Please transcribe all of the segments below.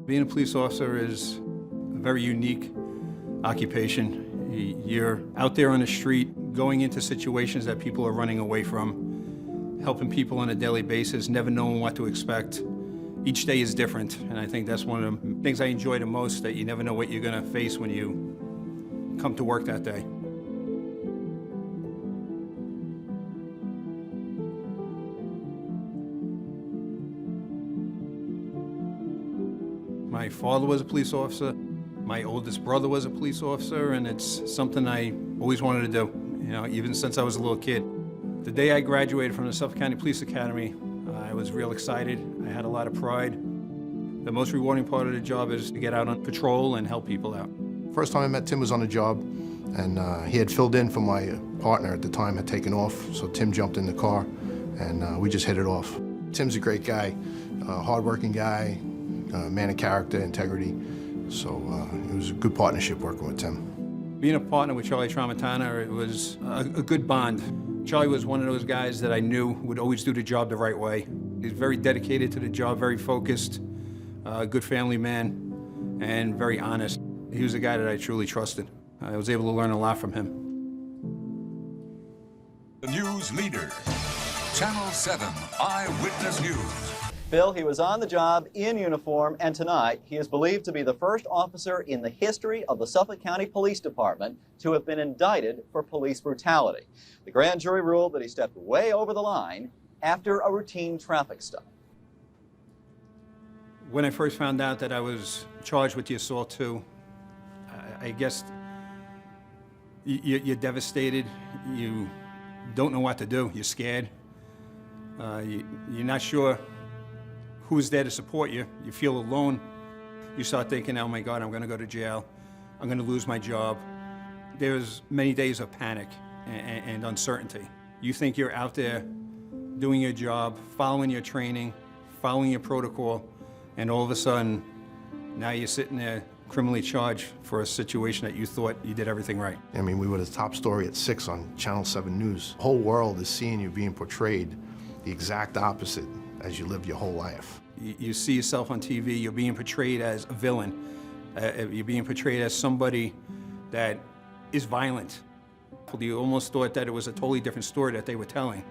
Being a police officer is a very unique occupation. You're out there on the street, going into situations that people are running away from, helping people on a daily basis, never knowing what to expect. Each day is different, and I think that's one of the things I enjoy the most, that you never know what you're gonna face when you come to work that day. My father was a police officer. My oldest brother was a police officer, and it's something I always wanted to do, you know, even since I was a little kid. The day I graduated from the Suffolk County Police Academy, I was real excited. I had a lot of pride. The most rewarding part of the job is to get out on patrol and help people out. First time I met Tim was on the job, and he had filled in for my partner at the time, had taken off, so Tim jumped in the car, and we just hit it off. Tim's a great guy, hardworking guy, man of character, integrity, so it was a good partnership working with Tim. Being a partner with Charlie Tramontana, it was a good bond. Charlie was one of those guys that I knew would always do the job the right way. He's very dedicated to the job, very focused, a good family man, and very honest. He was a guy that I truly trusted. I was able to learn a lot from him. The news leader, Channel 7 Eyewitness News. Bill, he was on the job in uniform, and tonight he is believed to be the first officer in the history of the Suffolk County Police Department to have been indicted for police brutality. The grand jury ruled that he stepped way over the line after a routine traffic stop. When I first found out that I was charged with the assault too, I guess you're devastated. You don't know what to do. You're scared. You're not sure who's there to support you. You feel alone. You start thinking, oh my God, I'm gonna go to jail. I'm gonna lose my job. There's many days of panic and uncertainty. You think you're out there doing your job, following your training, following your protocol, and all of a sudden, now you're sitting there criminally charged for a situation that you thought you did everything right. I mean, we were the top story at 6 on Channel 7 News. The whole world is seeing you being portrayed the exact opposite as you live your whole life. You see yourself on TV, you're being portrayed as a villain. You're being portrayed as somebody that is violent. You almost thought that it was a totally different story that they were telling.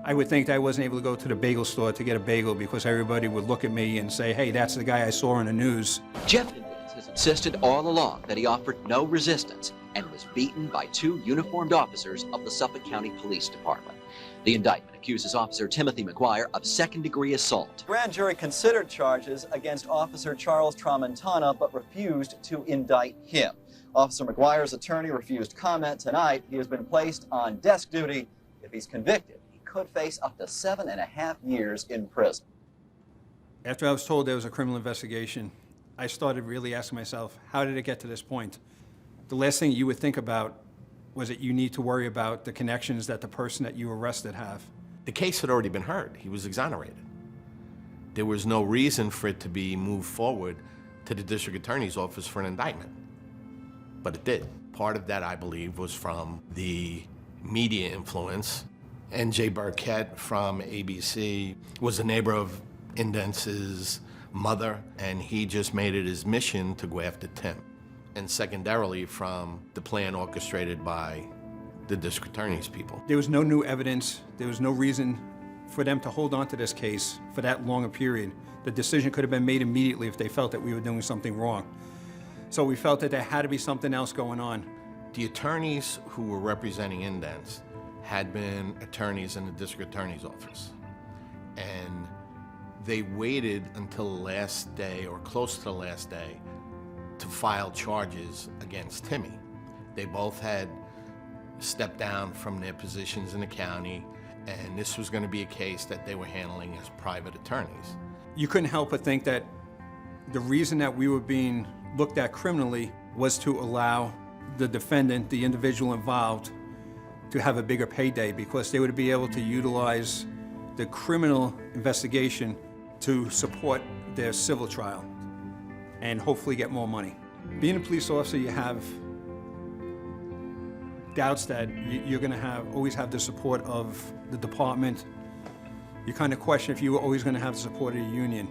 I would think that I wasn't able to go to the bagel store to get a bagel because everybody would look at me and say, hey, that's the guy I saw on the news. Jeff Indence has insisted all along that he offered no resistance and was beaten by 2 uniformed officers of the Suffolk County Police Department. The indictment accuses Officer Timothy McGuire of second-degree assault. The grand jury considered charges against Officer Charles Tramontana, but refused to indict him. Officer McGuire's attorney refused comment tonight. He has been placed on desk duty. If he's convicted, he could face up to 7.5 years in prison. After I was told there was a criminal investigation, I started really asking myself, how did it get to this point? The last thing you would think about was that you need to worry about the connections that the person that you arrested have. The case had already been heard. He was exonerated. There was no reason for it to be moved forward to the district attorney's office for an indictment, but it did. Part of that, I believe, was from the media influence. N.J. Burkett from ABC was a neighbor of Indence's mother, and he just made it his mission to go after Tim. And secondarily, from the plan orchestrated by the district attorney's people. There was no new evidence. There was no reason for them to hold on to this case for that long a period. The decision could have been made immediately if they felt that we were doing something wrong. So we felt that there had to be something else going on. The attorneys who were representing Indence had been attorneys in the district attorney's office. And they waited until the last day or close to the last day to file charges against Timmy. They both had stepped down from their positions in the county, and this was going to be a case that they were handling as private attorneys. You couldn't help but think that the reason that we were being looked at criminally was to allow the defendant, the individual involved, to have a bigger payday because they would be able to utilize the criminal investigation to support their civil trial and hopefully get more money. Being a police officer, you have doubts that you're gonna always have the support of the department. You kind of question if you were always gonna have the support of the union.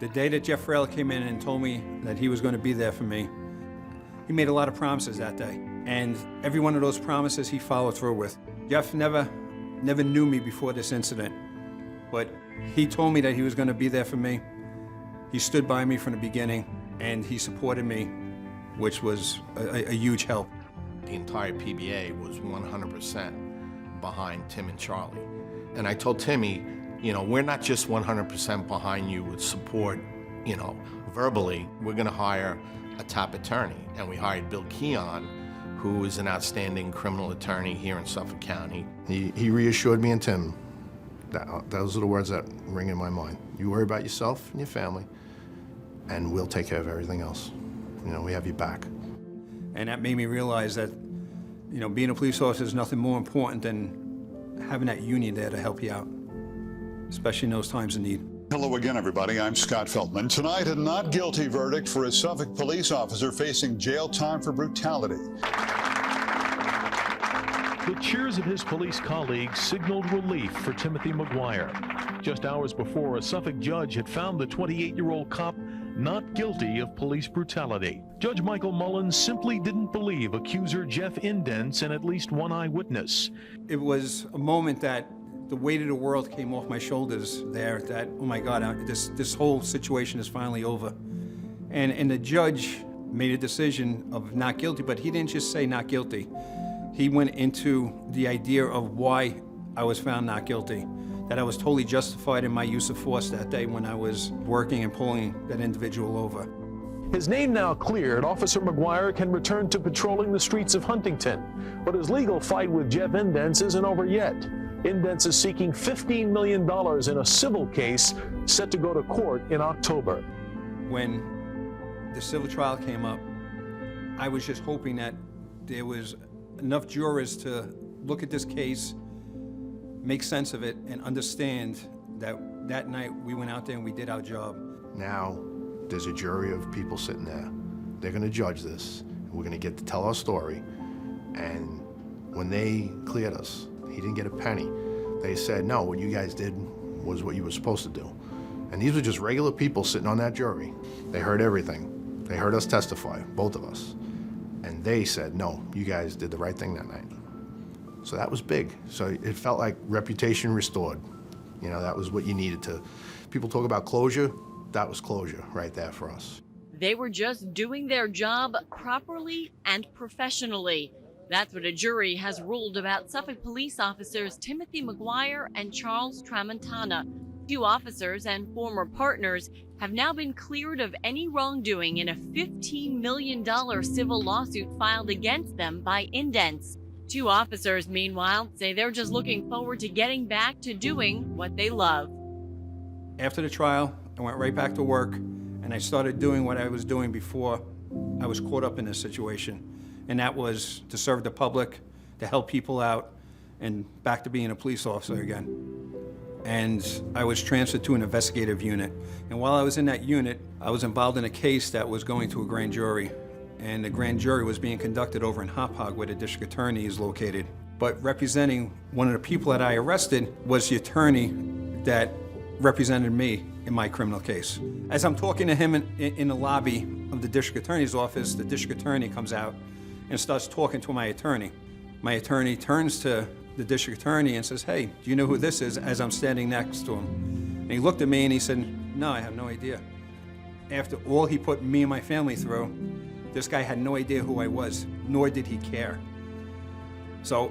The day that Jeff came in and told me that he was going to be there for me, he made a lot of promises that day. And every one of those promises he followed through with. Jeff never knew me before this incident, but he told me that he was going to be there for me. He stood by me from the beginning, and he supported me, which was a huge help. The entire PBA was 100% behind Tim and Charlie. And I told Timmy, you know, we're not just 100% behind you with support, you know, verbally. We're going to hire a top attorney. And we hired Bill Keon, who is an outstanding criminal attorney here in Suffolk County. He reassured me and Tim. Those are the words that ring in my mind. You worry about yourself and your family, and we'll take care of everything else. You know, we have your back. And that made me realize that, you know, being a police officer is nothing more important than having that union there to help you out, especially in those times of need. Hello again, everybody. I'm Scott Feldman. Tonight, a not guilty verdict for a Suffolk police officer facing jail time for brutality. The cheers of his police colleagues signaled relief for Timothy McGuire. Just hours before, a Suffolk judge had found the 28-year-old cop not guilty of police brutality. Judge Michael Mullins simply didn't believe accuser Jeff Indence and at least one eyewitness. It was a moment that the weight of the world came off my shoulders there, that, oh my God, this whole situation is finally over. And the judge made a decision of not guilty, but he didn't just say not guilty. He went into the idea of why I was found not guilty, that I was totally justified in my use of force that day when I was working and pulling that individual over. His name now cleared, Officer McGuire can return to patrolling the streets of Huntington. But his legal fight with Jeff Indence isn't over yet. Indence is seeking $15 million in a civil case set to go to court in October. When the civil trial came up, I was just hoping that there was enough jurors to look at this case, make sense of it, and understand that that night we went out there and we did our job. Now, there's a jury of people sitting there. They're going to judge this, and we're going to get to tell our story. And when they cleared us, he didn't get a penny. They said, no, what you guys did was what you were supposed to do. And these were just regular people sitting on that jury. They heard everything. They heard us testify, both of us. And they said, no, you guys did the right thing that night. So that was big. So it felt like reputation restored. You know, that was what you needed to. People talk about closure. That was closure right there for us. They were just doing their job properly and professionally. That's what a jury has ruled about Suffolk police officers Timothy McGuire and Charles Tramontana. Two officers and former partners have now been cleared of any wrongdoing in a $15 million civil lawsuit filed against them by Indence. Two officers, meanwhile, say they're just looking forward to getting back to doing what they love. After the trial, I went right back to work, and I started doing what I was doing before I was caught up in this situation. And that was to serve the public, to help people out, and back to being a police officer again. And I was transferred to an investigative unit. And while I was in that unit, I was involved in a case that was going to a grand jury. And the grand jury was being conducted over in Hauppauge, where the district attorney is located. But representing one of the people that I arrested was the attorney that represented me in my criminal case. As I'm talking to him in the lobby of the district attorney's office, the district attorney comes out and starts talking to my attorney. My attorney turns to the district attorney and says, hey, do you know who this is, as I'm standing next to him? And he looked at me and he said, no, I have no idea. After all he put me and my family through, this guy had no idea who I was, nor did he care. So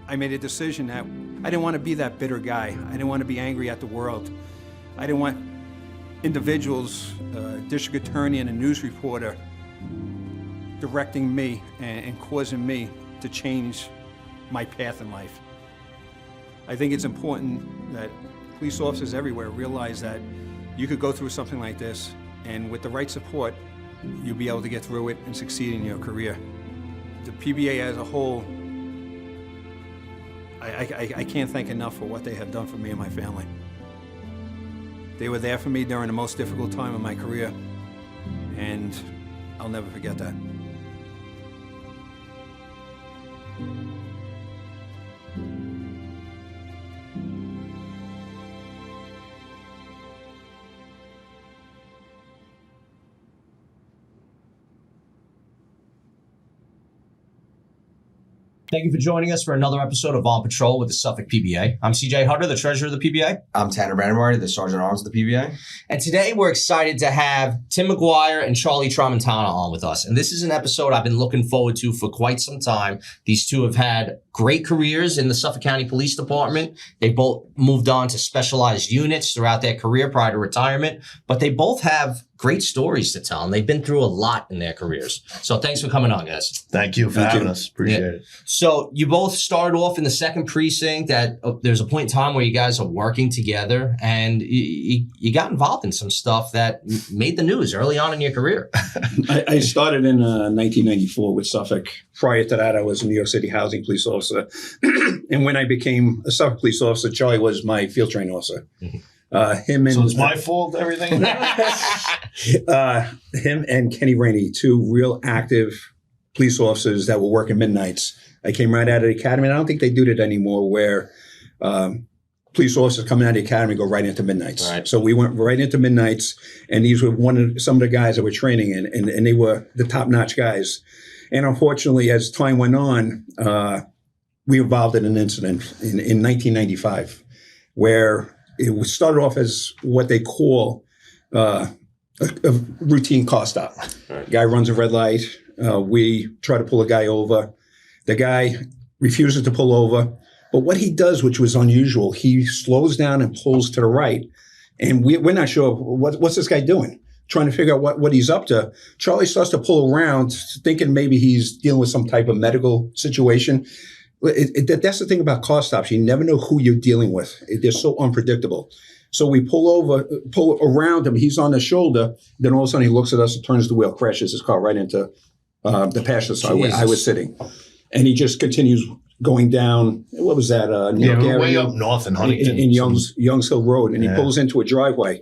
I made a decision that I didn't want to be that bitter guy. I didn't want to be angry at the world. I didn't want individuals, district attorney and a news reporter, directing me and causing me to change my path in life. I think it's important that police officers everywhere realize that you could go through something like this, and with the right support, you'll be able to get through it and succeed in your career. The PBA as a whole, I can't thank enough for what they have done for me and my family. They were there for me during the most difficult time of my career, and I'll never forget that. Thank you for joining us for another episode of On Patrol with the Suffolk PBA. I'm CJ Hutter, the treasurer of the PBA. I'm Tanner Brandemar, the sergeant at arms of the PBA. And today we're excited to have Tim McGuire and Charlie Tramontana on with us. And this is an episode I've been looking forward to for quite some time. These two have had great careers in the Suffolk County Police Department. They both moved on to specialized units throughout their career prior to retirement, but they both have great stories to tell, and they've been through a lot in their careers. So thanks for coming on, guys. Thank you for having us. Appreciate it. So you both started off in the Second Precinct. There's a point in time where you guys are working together, and you got involved in some stuff that made the news early on in your career. I started in 1994 with Suffolk. Prior to that, I was a New York City housing police officer. And when I became a Suffolk police officer, Charlie was my field training officer. So it's my fault, everything? Him and Kenny Rainey, two real active police officers that were working midnights. I came right out of the academy, and I don't think they do that anymore, where police officers coming out of the academy go right into midnights. Right. So we went right into midnights, and these were some of the guys that were training, and they were the top-notch guys. And unfortunately, as time went on, we involved in an incident in 1995 where it started off as what they call a routine car stop. Right. Guy runs a red light. We try to pull a guy over. The guy refuses to pull over. But what he does, which was unusual, he slows down and pulls to the right. And we're not sure what's this guy doing, trying to figure out what he's up to. Charlie starts to pull around, thinking maybe he's dealing with some type of medical situation. That's the thing about car stops. You never know who you're dealing with. They're so unpredictable. So we pull around him. He's on the shoulder. Then all of a sudden he looks at us and turns the wheel, crashes his car right into the passenger side where I was sitting. And he just continues going down, what was that? We're way up north in Huntington. In Youngs Hill Road. And he pulls into a driveway.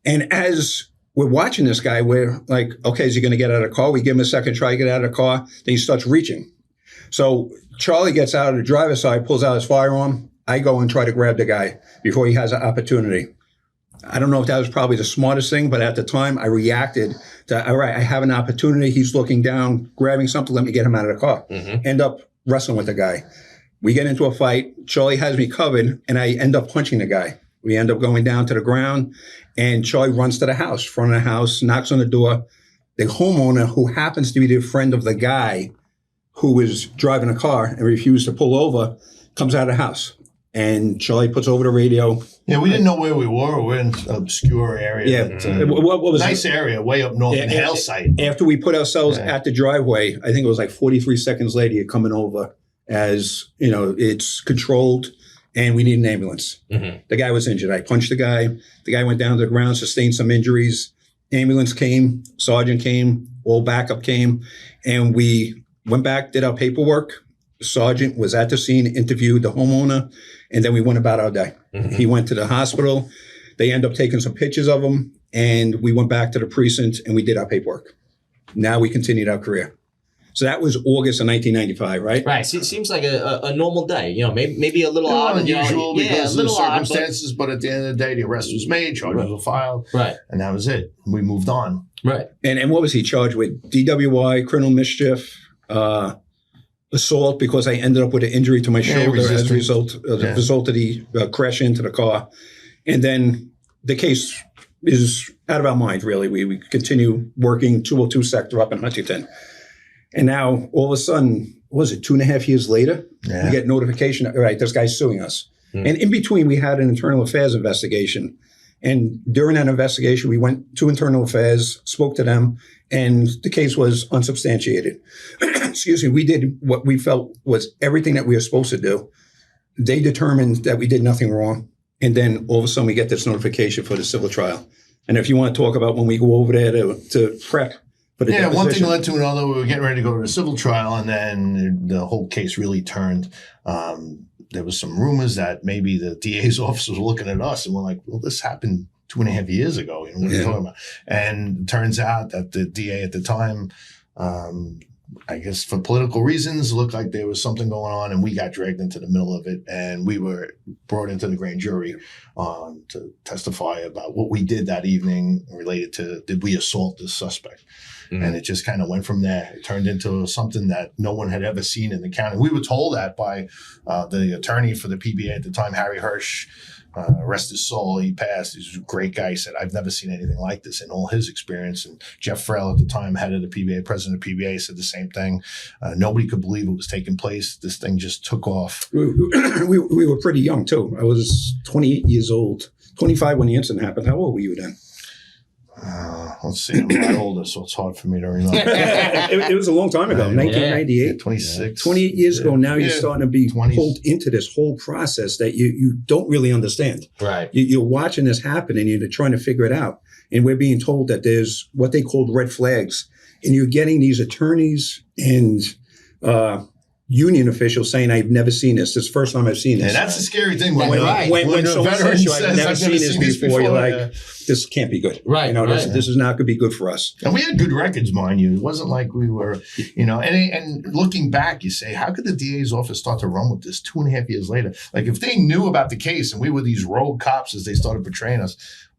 And as we're watching this guy, we're like, okay, is he going to get out of the car? We give him a second try to get out of the car. Then he starts reaching. So Charlie gets out of the driver's side, pulls out his firearm. I go and try to grab the guy before he has an opportunity. I don't know if that was probably the smartest thing, but at the time I reacted to, all right, I have an opportunity. He's looking down, grabbing something. Let me get him out of the car. Mm-hmm. End up wrestling with the guy. We get into a fight. Charlie has me covered, and I end up punching the guy. We end up going down to the ground, and Charlie runs to the house, front of the house, knocks on the door. The homeowner, who happens to be the friend of the guy who was driving a car and refused to pull over, comes out of the house. And Charlie puts over the radio. Yeah, we didn't know where we were. We're in an obscure area. Yeah. What was nice area, way up north in Hale site. After we put ourselves at the driveway, I think it was like 43 seconds later, you're coming over as, it's controlled and we need an ambulance. Mm-hmm. The guy was injured. I punched the guy. The guy went down to the ground, sustained some injuries. Ambulance came, sergeant came, all backup came, and we went back, did our paperwork. The sergeant was at the scene, interviewed the homeowner, and then we went about our day. Mm-hmm. He went to the hospital. They ended up taking some pictures of him, and we went back to the precinct and we did our paperwork. Now we continued our career. So that was August of 1995, right? Right. So it seems like a normal day. Maybe a little odd. Unusual because of the circumstances, but at the end of the day, the arrest was made, charges were filed, right, and that was it. We moved on. Right. And what was he charged with? DWI, criminal mischief, assault, because I ended up with an injury to my shoulder as a result of the crash into the car. And then the case is out of our mind, really. We continue working 202 sector up in Huntington. And now, all of a sudden, what was it, 2.5 years later, we get notification, all right, this guy's suing us. Mm. And in between, we had an internal affairs investigation. And during that investigation, we went to internal affairs, spoke to them, and the case was unsubstantiated. Excuse me, we did what we felt was everything that we were supposed to do. They determined that we did nothing wrong. And then all of a sudden, we get this notification for the civil trial. And if you want to talk about when we go over there to prep, one thing led to another. We were getting ready to go to the civil trial, and then the whole case really turned. There was some rumors that maybe the DA's office was looking at us, and we're like, well, this happened 2.5 years ago. What are you talking about? And it turns out that the DA at the time, I guess for political reasons, looked like there was something going on, and we got dragged into the middle of it, and we were brought into the grand jury to testify about what we did that evening related to, did we assault this suspect? And it just kind of went from there. It turned into something that no one had ever seen in the county. We were told that by the attorney for the PBA at the time, Harry Hirsch. Rest his soul, he passed. He's a great guy. He said, I've never seen anything like this in all his experience. And Jeff Frail at the time, head of the PBA, president of the PBA, said the same thing. Nobody could believe it was taking place. This thing just took off. We were pretty young, too. I was 28 years old, 25 when the incident happened. How old were you then? Let's see, I'm a lot older, so it's hard for me to remember. It was a long time ago, 1998. Yeah, 26. 28 years ago, now you're starting to be 20s. pulled into this whole process that you don't really understand. Right. You're watching this happen and you're trying to figure it out. And we're being told that there's what they called red flags. And you're getting these attorneys and union officials saying, I've never seen this. This is the first time I've seen this. And that's the scary thing. When When a someone veteran says, says, I've never seen this before, you're like, this can't be good. Right. This is not going to be good for us. And we had good records, mind you. It wasn't like we were, and looking back, you say, how could the DA's office start to run with this 2.5 years later? Like if they knew about the case and we were these rogue cops as they started portraying us,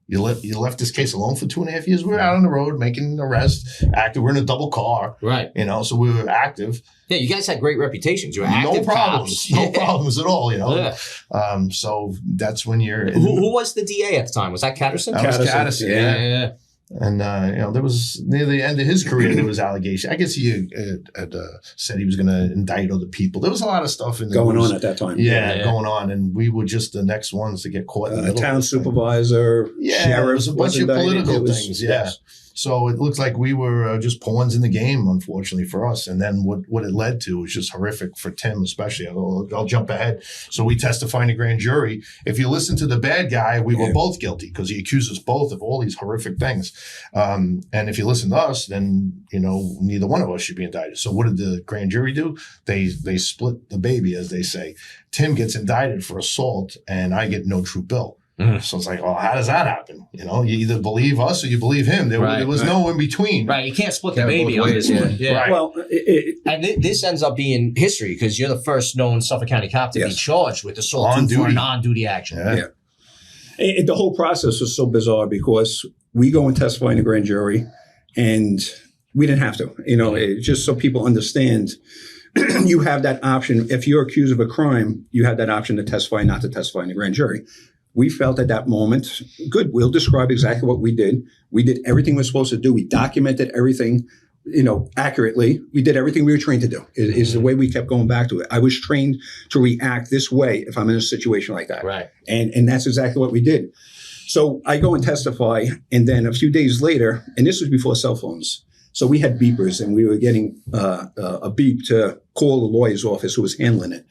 you left this case alone for 2.5 years. We were out on the road making an arrest, active. We're in a double car. Right. So we were active. Yeah, you guys had great reputations. You were active No problems. cops. No problems at all, Yeah. So that's when you're... Who was the DA at the time? Was that Catterson? That was Catterson, yeah. And, there was, near the end of his career, there was allegation. I guess he had said he was going to indict other people. There was a lot of stuff going on at that time. Yeah, going on. And we were just the next ones to get caught in the middle. Town supervisor, sheriff. There was a bunch of political things. Yes. So it looked like we were just pawns in the game, unfortunately, for us. And then what it led to was just horrific for Tim, especially. I'll jump ahead. So we testified in a grand jury. If you listen to the bad guy, we were both guilty because he accused us both of all these horrific things. And if you listen to us, then, neither one of us should be indicted. So what did the grand jury do? They split the baby, as they say. Tim gets indicted for assault and I get no true bill. So it's like, well, how does that happen? You either believe us or you believe him. There was no in between. Right. You can't split the baby on this one. Yeah. Right. Well, and this ends up being history because you're the first known Suffolk County cop to be charged with assault for a non-duty action. Yeah. The whole process was so bizarre because we go and testify in the grand jury and we didn't have to, just so people understand. You have that option. If you're accused of a crime, you have that option to testify, not to testify in the grand jury. We felt at that moment, good, we'll describe exactly what we did. We did everything we were supposed to do. We documented everything, accurately. We did everything we were trained to do, is the way we kept going back to it. I was trained to react this way if I'm in a situation like that. Right. And that's exactly what we did. So I go and testify, and then a few days later, and this was before cell phones, so we had beepers, and we were getting a beep to call the lawyer's office who was handling it.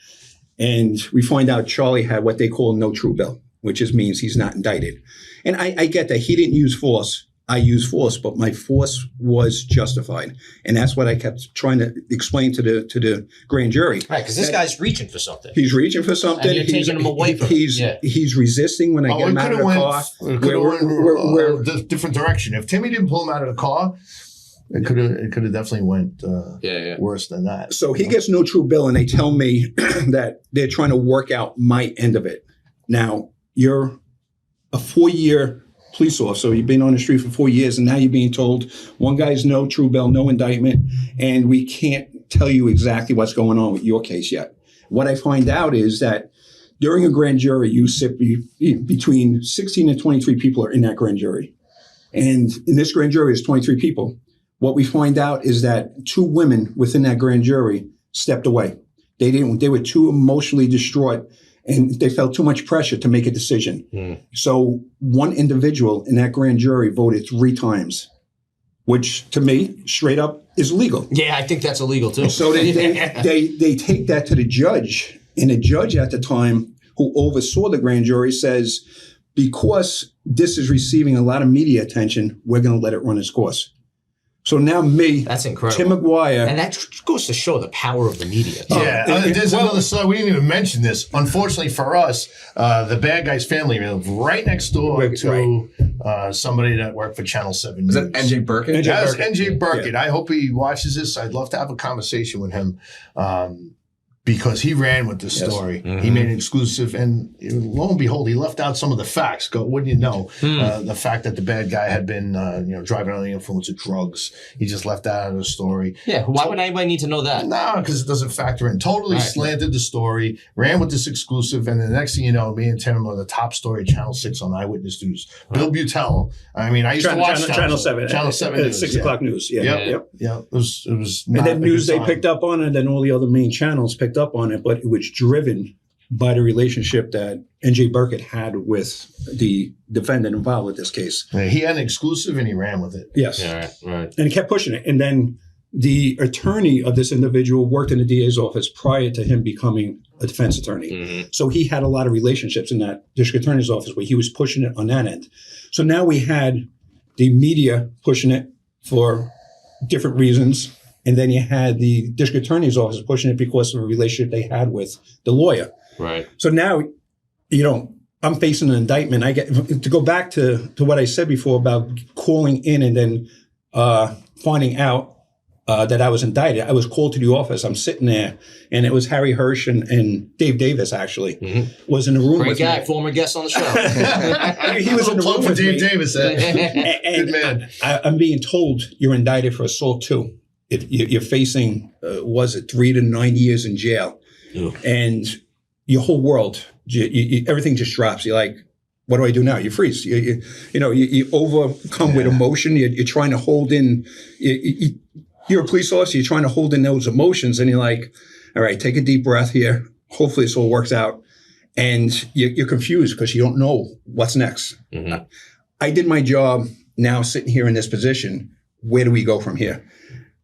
And we find out Charlie had what they call no true bill, which means he's not indicted. And I get that he didn't use force. I used force, but my force was justified. And that's what I kept trying to explain to the grand jury. Right, because this guy's reaching for something. He's reaching for something. And you're taking him away from it. He's resisting when I get him out of the car. It could have went a different direction. If Timmy didn't pull him out of the car, it could have definitely went worse than that. So he gets no true bill, and they tell me that they're trying to work out my end of it. Now, you're a 4-year police officer. You've been on the street for 4 years, and now you're being told one guy's no true bill, no indictment, and we can't tell you exactly what's going on with your case yet. What I find out is that during a grand jury, you sit between 16 and 23 people are in that grand jury. And in this grand jury is 23 people. What we find out is that 2 women within that grand jury stepped away. They were too emotionally distraught, and they felt too much pressure to make a decision. So one individual in that grand jury voted 3 times, which to me, straight up, is illegal. Yeah, I think that's illegal too. So they take that to the judge, and the judge at the time who oversaw the grand jury says, because this is receiving a lot of media attention, we're going to let it run its course. So now that's incredible. Tim McGuire. And that goes to show the power of the media. Yeah, there's another side. We didn't even mention this. Unfortunately for us, the bad guy's family lived right next door to somebody that worked for Channel 7 News. Was that NJ Burkett? Yes, NJ Burkett. Yeah. I hope he watches this. I'd love to have a conversation with him. because he ran with this story. He made an exclusive, and lo and behold, he left out some of the facts. Wouldn't you know? The fact that the bad guy had been, driving under the influence of drugs. He just left that out of the story. Yeah, why would anybody need to know that? No, because it doesn't factor in. Totally slanted the story, ran with this exclusive, and the next thing you know, me and Tim are the top story at Channel 6 on Eyewitness News. Bill Butel. I mean, I used to watch Channel 7. Channel 7 News. 6 o'clock news. Yeah. It was And not then a news good they sign. picked up on it, and then all the other main channels picked up on it, but it was driven by the relationship that N.J. Burkett had with the defendant involved with this case. Yeah, he had an exclusive and he ran with it. Yes. Right. And he kept pushing it. And then the attorney of this individual worked in the DA's office prior to him becoming a defense attorney. So he had a lot of relationships in that district attorney's office where he was pushing it on that end. So now we had the media pushing it for different reasons. And then you had the district attorney's office pushing it because of a relationship they had with the lawyer. Right. So now, I'm facing an indictment. I get to go back to what I said before about calling in and then finding out that I was indicted. I was called to the office. I'm sitting there, and it was Harry Hirsch and Dave Davis was in the room Great with guy, me. former guest on the show. He was in the room with Dave me. Davis. Good man. I'm being told you're indicted for assault too. You're facing, 3 to 9 years in jail. And your whole world, everything just drops. You're like, what do I do now? You freeze. You overcome with emotion. You're trying to hold in. You're a police officer. You're trying to hold in those emotions, and you're like, all right, take a deep breath here. Hopefully this all works out. And you're confused because you don't know what's next. I did my job. Now sitting here in this position, where do we go from here?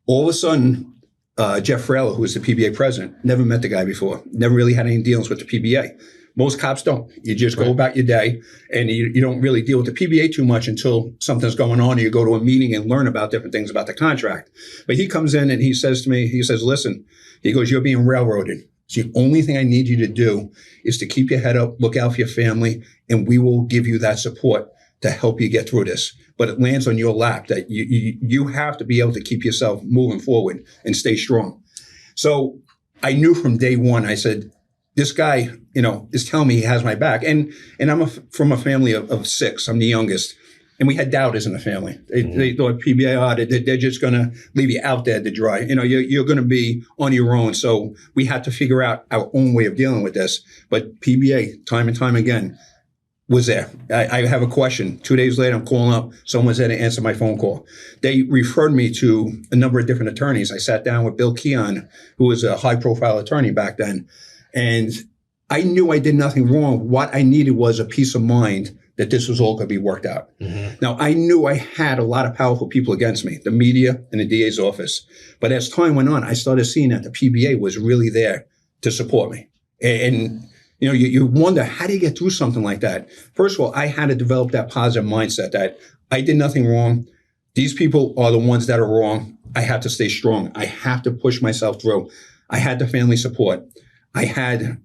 All of a sudden, Jeff Frailer, who was the PBA president, never met the guy before, never really had any dealings with the PBA. Most cops don't. You just go about your day, and you don't really deal with the PBA too much until something's going on, or you go to a meeting and learn about different things about the contract. But he comes in and he says to me, listen, he goes, you're being railroaded. So the only thing I need you to do is to keep your head up, look out for your family, and we will give you that support to help you get through this. But it lands on your lap that you have to be able to keep yourself moving forward and stay strong. So I knew from day one, I said, this guy, is telling me he has my back. And I'm from a family of 6. I'm the youngest. And we had doubters in the family. They thought PBA, they're just going to leave you out there to dry. You're going to be on your own. So we had to figure out our own way of dealing with this. But PBA, time and time again, was there. I have a question. 2 days later, I'm calling up. Someone's there to answer my phone call. They referred me to a number of different attorneys. I sat down with Bill Keon, who was a high-profile attorney back then. And I knew I did nothing wrong. What I needed was a peace of mind that this was all going to be worked out. Now, I knew I had a lot of powerful people against me, the media and the DA's office. But as time went on, I started seeing that the PBA was really there to support me. And you wonder, how do you get through something like that? First of all, I had to develop that positive mindset that I did nothing wrong. These people are the ones that are wrong. I have to stay strong. I have to push myself through. I had the family support. I had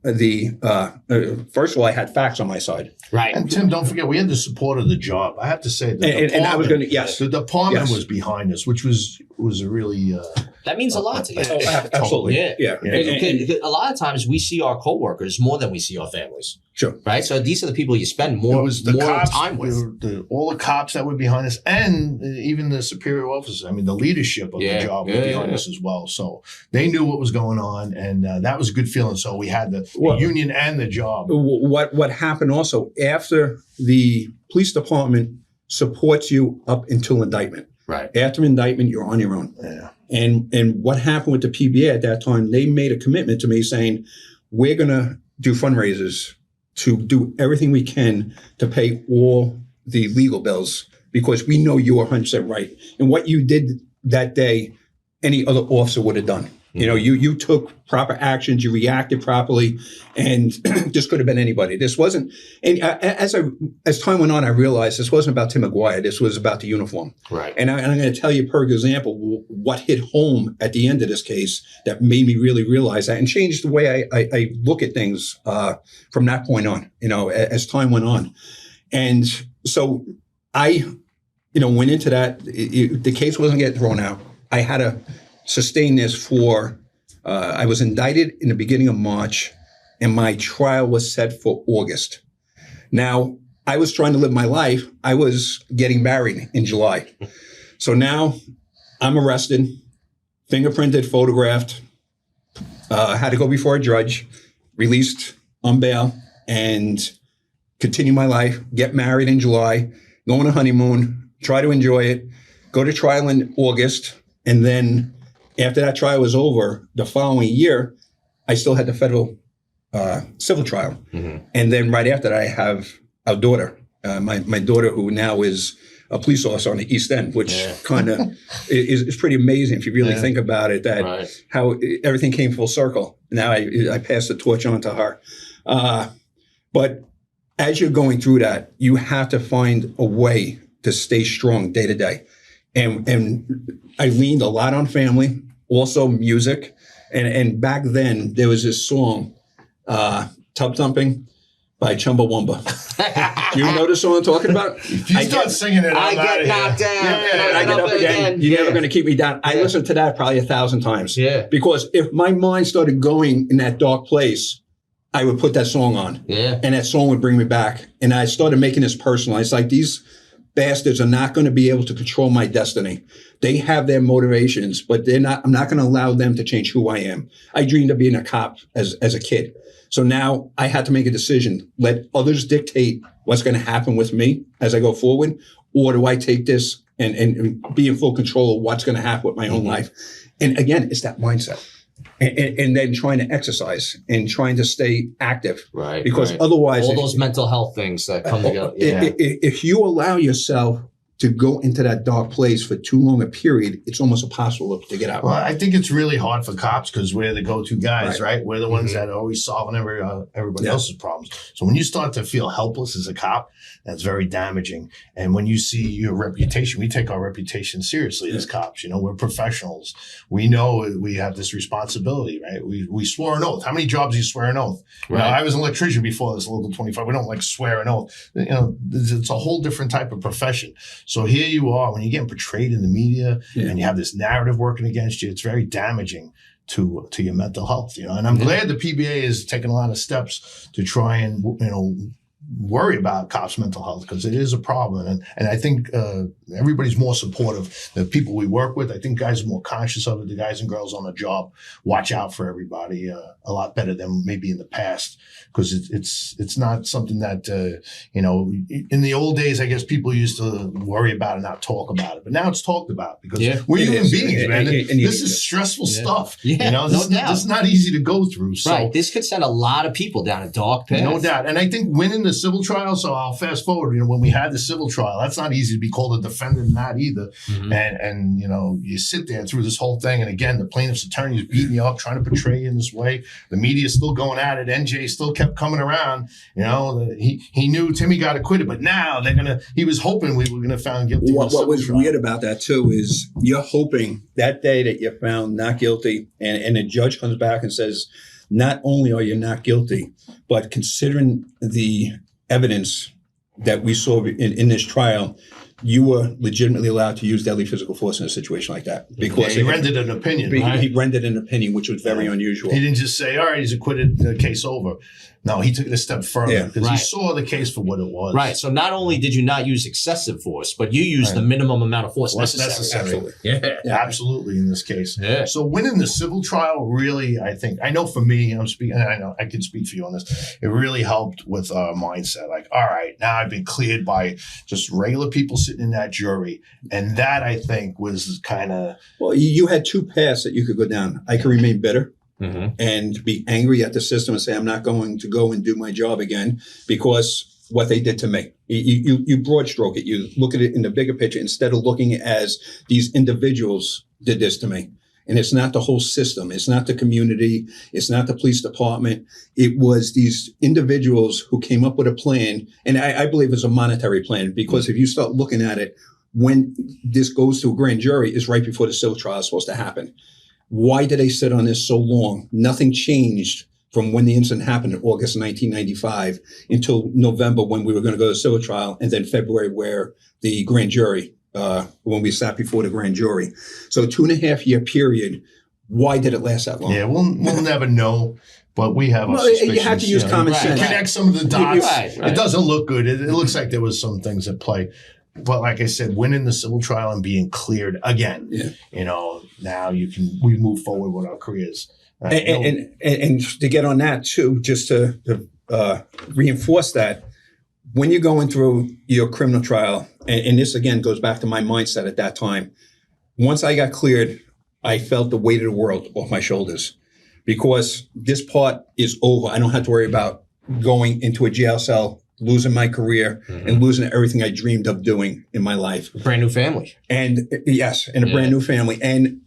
first of all, I had facts on my side. Right. And Tim, don't forget, we had the support of the job. I have to say, and I was going to, the department was behind us, which was a really that means a lot to you. Absolutely. Yeah. And a lot of times we see our coworkers more than we see our families. Sure. Right. So these are the people you spend more cops, time with. All the cops that were behind us, and even the superior officers. I mean, the leadership of the job was behind us as well. So they knew what was going on, and that was a good feeling. So we had the union and the job. What happened also after the police department supports you up until indictment. Right. After indictment, you're on your own. Yeah. And what happened with the PBA at that time, they made a commitment to me saying, we're going to do fundraisers to do everything we can to pay all the legal bills because we know you are 100% right. And what you did that day, any other officer would have done. You took proper actions, you reacted properly, and this could have been anybody. This wasn't, and as time went on, I realized this wasn't about Tim McGuire. This was about the uniform. Right. And I'm going to tell you, per example, what hit home at the end of this case that made me really realize that and changed the way I look at things from that point on, as time went on. And so I, went into that. The case wasn't getting thrown out. I had to sustain this for I was indicted in the beginning of March, and my trial was set for August. Now, I was trying to live my life. I was getting married in July. So now I'm arrested, fingerprinted, photographed, had to go before a judge, released on bail, and continue my life, get married in July, go on a honeymoon, try to enjoy it, go to trial in August, and then after that trial was over, the following year, I still had the federal civil trial. And then right after that, I have our daughter, my daughter, who now is a police officer on the East End, which kind of is pretty amazing if you really think about it, that how everything came full circle. Now I passed the torch on to her. But as you're going through that, you have to find a way to stay strong day to day. And I leaned a lot on family, also music. And back then, there was this song, Tub Thumping by Chumbawamba. You know the song I'm talking about? If you start singing it, I get knocked down. And I get up again. You're never going to keep me down. I listened to that probably 1,000 times. Because if my mind started going in that dark place, I would put that song on. And that song would bring me back. And I started making this personal. It's like, these bastards are not going to be able to control my destiny. They have their motivations, but I'm not going to allow them to change who I am. I dreamed of being a cop as a kid. So now I had to make a decision. Let others dictate what's going to happen with me as I go forward, or do I take this and be in full control of what's going to happen with my own life? And again, it's that mindset. And then trying to exercise and trying to stay active. Because otherwise... all those mental health things that come together. If you allow yourself to go into that dark place for too long a period, it's almost impossible to get out. Well, I think it's really hard for cops because we're the go-to guys, right? We're the ones that are always solving everybody else's problems. So when you start to feel helpless as a cop, that's very damaging. And when you see your reputation, we take our reputation seriously as cops. You know, we're professionals. We know we have this responsibility, right? We swore an oath. How many jobs do you swear an oath? You know, I was an electrician before this Local 25. We don't like swear an oath. You know, it's a whole different type of profession. So here you are, when you're getting portrayed in the media and you have this narrative working against you, it's very damaging to your mental health, you know. And I'm glad the PBA is taking a lot of steps to try and, you know, worry about cops' mental health, because it is a problem. And I think everybody's more supportive. The people we work with, I think guys are more conscious of it. The guys and girls on the job watch out for everybody a lot better than maybe in the past, because it's not something that, you know, in the old days, I guess people used to worry about it, not talk about it. But now it's talked about because we're human beings, man. This is stressful stuff. You know, this is not easy to go through. So, this could send a lot of people down a dark path. No doubt. And I think winning the civil trial, so I'll fast forward, you know, when we had the civil trial, that's not easy to be called a defendant in that either. And you know, you sit there through this whole thing, and again, the plaintiff's attorney is beating you up, trying to portray you in this way. The media is still going at it. NJ still kept coming around. You know, he knew Timmy got acquitted, but now he was hoping we were gonna found guilty. What was weird about that too is you're hoping that day that you're found not guilty, and the judge comes back and says, not only are you not guilty, but considering the evidence that we saw in this trial, you were legitimately allowed to use deadly physical force in a situation like that. Because he rendered an opinion. He rendered an opinion, which was very unusual. He didn't just say, all right, he's acquitted, the case over. No, he took it a step further because he saw the case for what it was. Right. So not only did you not use excessive force, but you used the minimum amount of force necessary. Absolutely. Absolutely in this case. So winning the civil trial really, I know for me, I'm speaking, I know I can speak for you on this. It really helped with our mindset. Like, all right, now I've been cleared by just regular people sitting in that jury. And that, I think, was kind of... Well, you had two paths that you could go down. I could remain bitter. And be angry at the system and say, I'm not going to go and do my job again because what they did to me. You broad stroke it. You look at it in the bigger picture instead of looking as these individuals did this to me. And it's not the whole system. It's not the community. It's not the police department. It was these individuals who came up with a plan. And I believe it's a monetary plan, because if you start looking at it, when this goes to a grand jury is right before the civil trial is supposed to happen. Why did they sit on this so long? Nothing changed from when the incident happened in August 1995 until November, when we were going to go to civil trial, and then February, where the grand jury, when we sat before the grand jury. So 2.5 year period why did it last that long? Yeah, we'll never know, but we have our suspicions. You have to use common sense. Connect some of the dots. Right. It doesn't look good. It looks like there was some things at play. But like I said, winning the civil trial and being cleared again, now we move forward with our careers. And to get on that too, just to reinforce that, when you're going through your criminal trial, and this again goes back to my mindset at that time, once I got cleared, I felt the weight of the world off my shoulders because this part is over. I don't have to worry about going into a jail cell, losing my career, and losing everything I dreamed of doing in my life. A brand new family. And yes, and a brand new family. And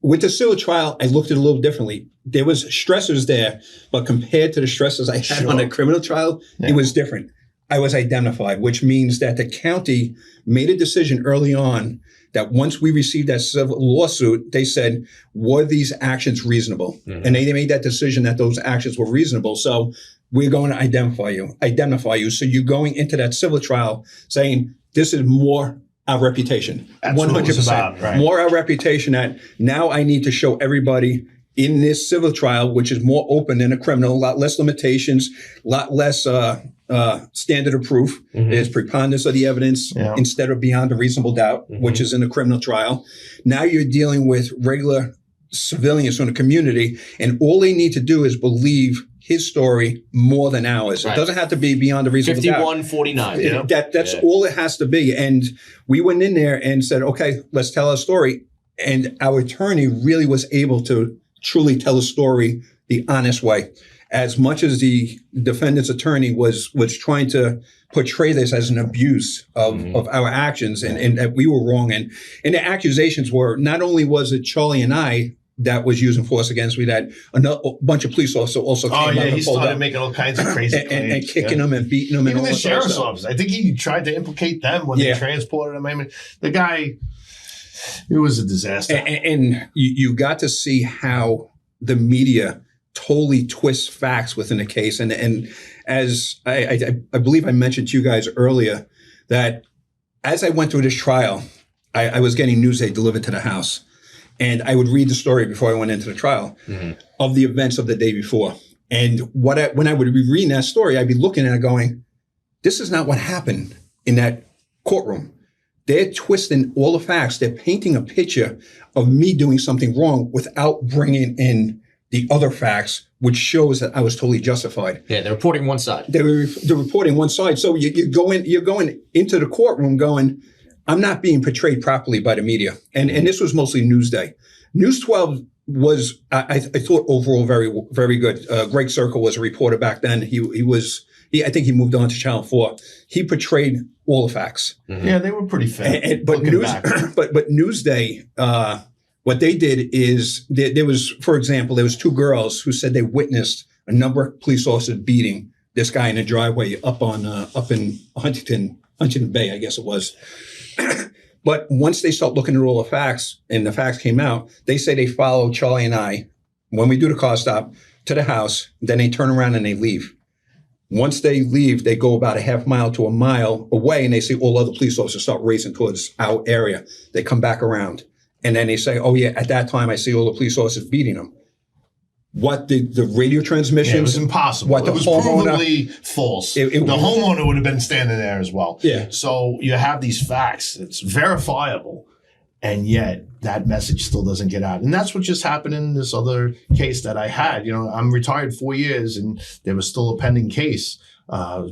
with the civil trial, I looked at it a little differently. There was stressors there, but compared to the stressors I had on the criminal trial, it was different. I was identified, which means that the county made a decision early on that once we received that civil lawsuit, they said, were these actions reasonable? And they made that decision that those actions were reasonable. So we're going to identify you. So you're going into that civil trial saying, this is more our reputation. That's 100%. What it was about, right? More our reputation that now I need to show everybody in this civil trial, which is more open than a criminal, a lot less limitations, a lot less standard of proof. There's preponderance of the evidence instead of beyond a reasonable doubt, which is in a criminal trial. Now you're dealing with regular civilians from the community, and all they need to do is believe his story more than ours. It doesn't have to be beyond a reasonable doubt. 51-49. That's all it has to be. And we went in there and said, okay, let's tell our story. And our attorney really was able to truly tell a story the honest way. As much as the defendant's attorney was trying to portray this as an abuse of our actions and that we were wrong. And the accusations were, not only was it Charlie and I that was using force against me, that a bunch of police officers also came out and he started making all kinds of crazy claims. And kicking them and beating them. Even and all the sheriff's office. I think he tried to implicate them when they transported him. I mean, the guy, it was a disaster. And you got to see how the media totally twists facts within the case. And as I believe I mentioned to you guys earlier, that as I went through this trial, I was getting Newsday delivered to the house. And I would read the story before I went into the trial of the events of the day before. And when I would be reading that story, I'd be looking at it going, this is not what happened in that courtroom. They're twisting all the facts. They're painting a picture of me doing something wrong without bringing in the other facts, which shows that I was totally justified. Yeah, they're reporting one side. They're reporting one side. So you're going into the courtroom going, I'm not being portrayed properly by the media. And this was mostly Newsday. News 12 was, I thought overall very, very good. Greg Circle was a reporter back then. I think he moved on to Channel 4. He portrayed all the facts. Yeah, they were pretty fair. But Newsday, what they did is there was, for example, there was two girls who said they witnessed a number of police officers beating this guy in a driveway up in Huntington Bay, I guess it was. But once they start looking at all the facts and the facts came out, they say they follow Charlie and I when we do the car stop to the house. Then they turn around and they leave. Once they leave, they go about a half mile to a mile away and they see all other police officers start racing towards our area. They come back around and then they say, oh yeah, at that time I see all the police officers beating them. What the radio transmissions? It was impossible. It was provably false. The homeowner would have been standing there as well. Yeah. So you have these facts. It's verifiable. And yet that message still doesn't get out. And that's what just happened in this other case that I had. You know, I'm retired 4 years and there was still a pending case.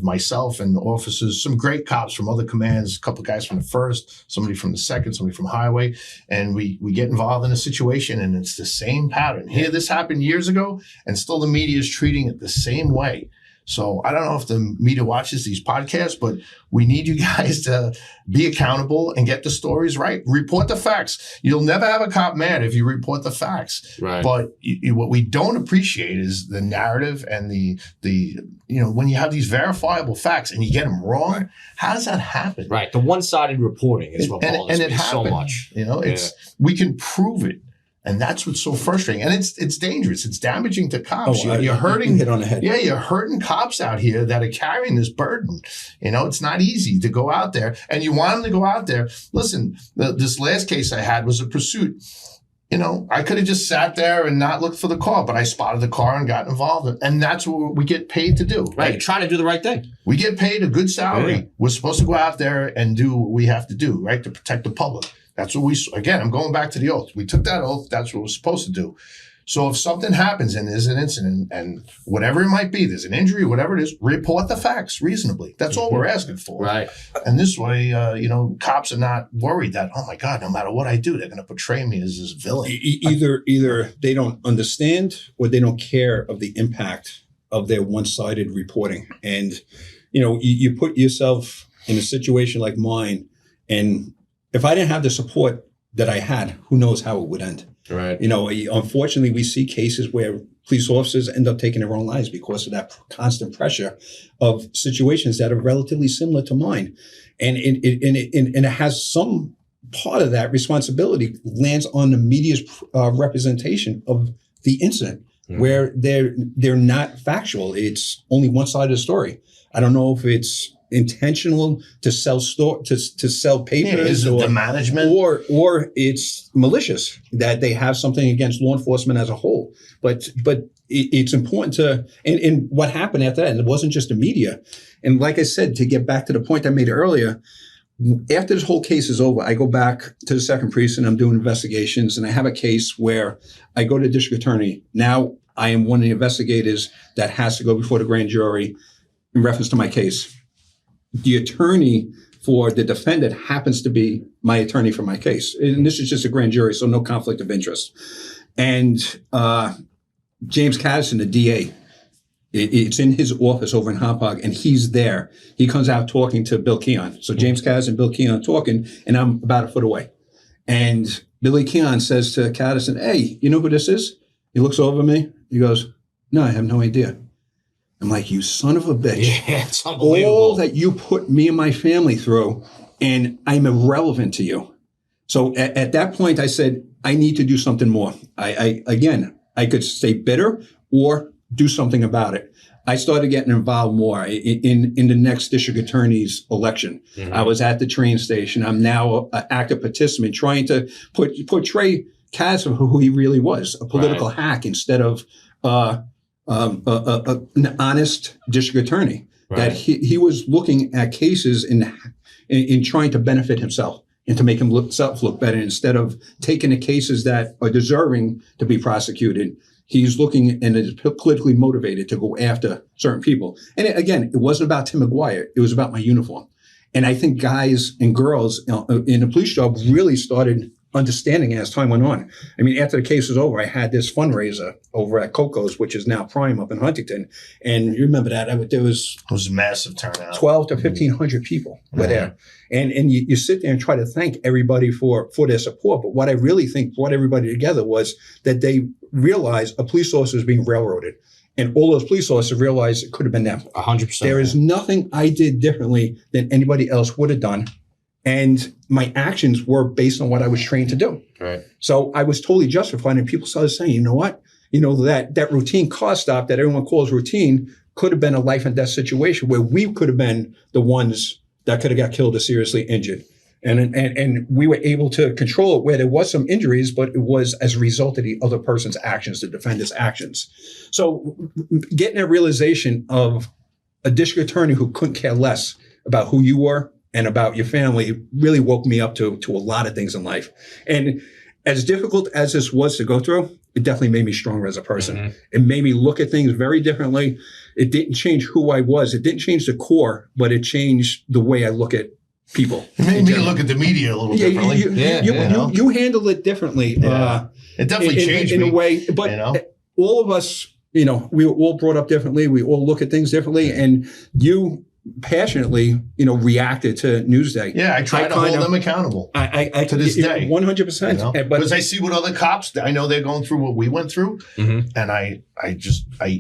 Myself and officers, some great cops from other commands, a couple of guys from the 1st, somebody from the 2nd, somebody from Highway. And we get involved in a situation and it's the same pattern. Here, this happened years ago and still the media is treating it the same way. So I don't know if the media watches these podcasts, but we need you guys to be accountable and get the stories right. Report the facts. You'll never have a cop mad if you report the facts. Right. But what we don't appreciate is the narrative and the when you have these verifiable facts and you get them wrong, how does that happen? Right. The one-sided reporting is what bothers me so much. You know, we can prove it. And that's what's so frustrating. And it's dangerous. It's damaging to cops. You're hurting. Hit on the head. Yeah, you're hurting cops out here that are carrying this burden. You know, it's not easy to go out there. And you want them to go out there. Listen, this last case I had was a pursuit. I could have just sat there and not looked for the car, but I spotted the car and got involved. And that's what we get paid to do. Right. You're trying to do the right thing. We get paid a good salary. Yeah. We're supposed to go out there and do what we have to do, right, to protect the public. That's what again, I'm going back to the oath. We took that oath. That's what we're supposed to do. So if something happens and there's an incident and whatever it might be, there's an injury, whatever it is, report the facts reasonably. That's all we're asking for. Right. And this way, cops are not worried that, oh my God, no matter what I do, they're going to portray me as this villain. Either they don't understand or they don't care of the impact of their one-sided reporting. And, you put yourself in a situation like mine, and if I didn't have the support that I had, who knows how it would end. Right. Unfortunately, we see cases where police officers end up taking their own lives because of that constant pressure of situations that are relatively similar to mine. And it has some part of that responsibility lands on the media's representation of the incident, where they're not factual. It's only one side of the story. I don't know if it's intentional to sell papers or the management or it's malicious that they have something against law enforcement as a whole. But it's important to and what happened after that, and it wasn't just the media. And like I said, to get back to the point I made earlier, after this whole case is over, I go back to the Second Precinct. I'm doing investigations, and I have a case where I go to the district attorney. Now I am one of the investigators that has to go before the grand jury in reference to my case. The attorney for the defendant happens to be my attorney for my case. And this is just a grand jury, so no conflict of interest. And James Caddison, the DA, it's in his office over in Hauppauge, and he's there. He comes out talking to Bill Keon. So James Caddison and Bill Keon talking, and I'm about a foot away. And Billy Keon says to Caddison, "Hey, you know who this is?" He looks over at me. He goes, "No, I have no idea." I'm like, "You son of a bitch. Yeah, it's unbelievable. All that you put me and my family through, and I'm irrelevant to you." So at that point, I said, I need to do something more. I could stay bitter or do something about it. I started getting involved more in the next district attorney's election. Mm-hmm. I was at the train station. I'm now an active participant trying to portray Caddison for who he really was, a political hack instead of an honest district attorney. Right. That he was looking at cases in trying to benefit himself and to make himself look better instead of taking the cases that are deserving to be prosecuted. He's looking and is politically motivated to go after certain people. And again, it wasn't about Tim McGuire. It was about my uniform. And I think guys and girls in the police job really started understanding as time went on. I mean, after the case was over, I had this fundraiser over at Coco's, which is now Prime up in Huntington. And you remember that? It was a massive turnout. 12 to 1,500 people were there. And you sit there and try to thank everybody for their support. But what I really think brought everybody together was that they realized a police officer was being railroaded. And all those police officers realized it could have been them. 100%. There is nothing I did differently than anybody else would have done. And my actions were based on what I was trained to do. Right. So I was totally justified. And people started saying, you know what? That routine car stop that everyone calls routine could have been a life and death situation where we could have been the ones that could have got killed or seriously injured. And we were able to control it where there was some injuries, but it was as a result of the other person's actions, the defendant's actions. So getting that realization of a district attorney who couldn't care less about who you were and about your family really woke me up to a lot of things in life. And as difficult as this was to go through, it definitely made me stronger as a person. Mm-hmm. It made me look at things very differently. It didn't change who I was. It didn't change the core, but it changed the way I look at people. It made me look at the media a little differently. You handle it differently. Yeah. It definitely changed in me. a way. But all of us, we were all brought up differently. We all look at things differently. And you passionately, reacted to Newsday. Yeah, I try to hold them accountable. I to this day, 100%. Because I see what other cops, I know they're going through what we went through, and I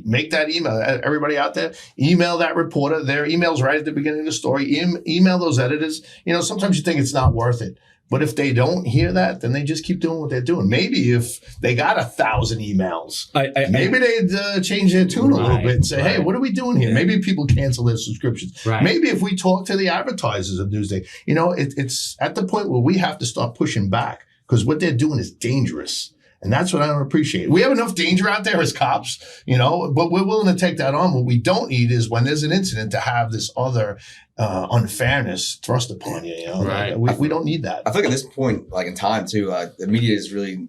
make that email. Everybody out there, email that reporter. Their email's right at the beginning of the story. Email those editors. Sometimes you think it's not worth it. But if they don't hear that, then they just keep doing what they're doing. Maybe if they got 1,000 emails, maybe they'd change their tune a little bit and say, hey, what are we doing here? Maybe people cancel their subscriptions. Right. Maybe if we talk to the advertisers of Newsday, it's at the point where we have to start pushing back because what they're doing is dangerous. And that's what I don't appreciate. We have enough danger out there as cops, but we're willing to take that on. What we don't need is when there's an incident to have this other unfairness thrust upon you. Right. We don't need that. I feel like at this point, like in time too, the media is really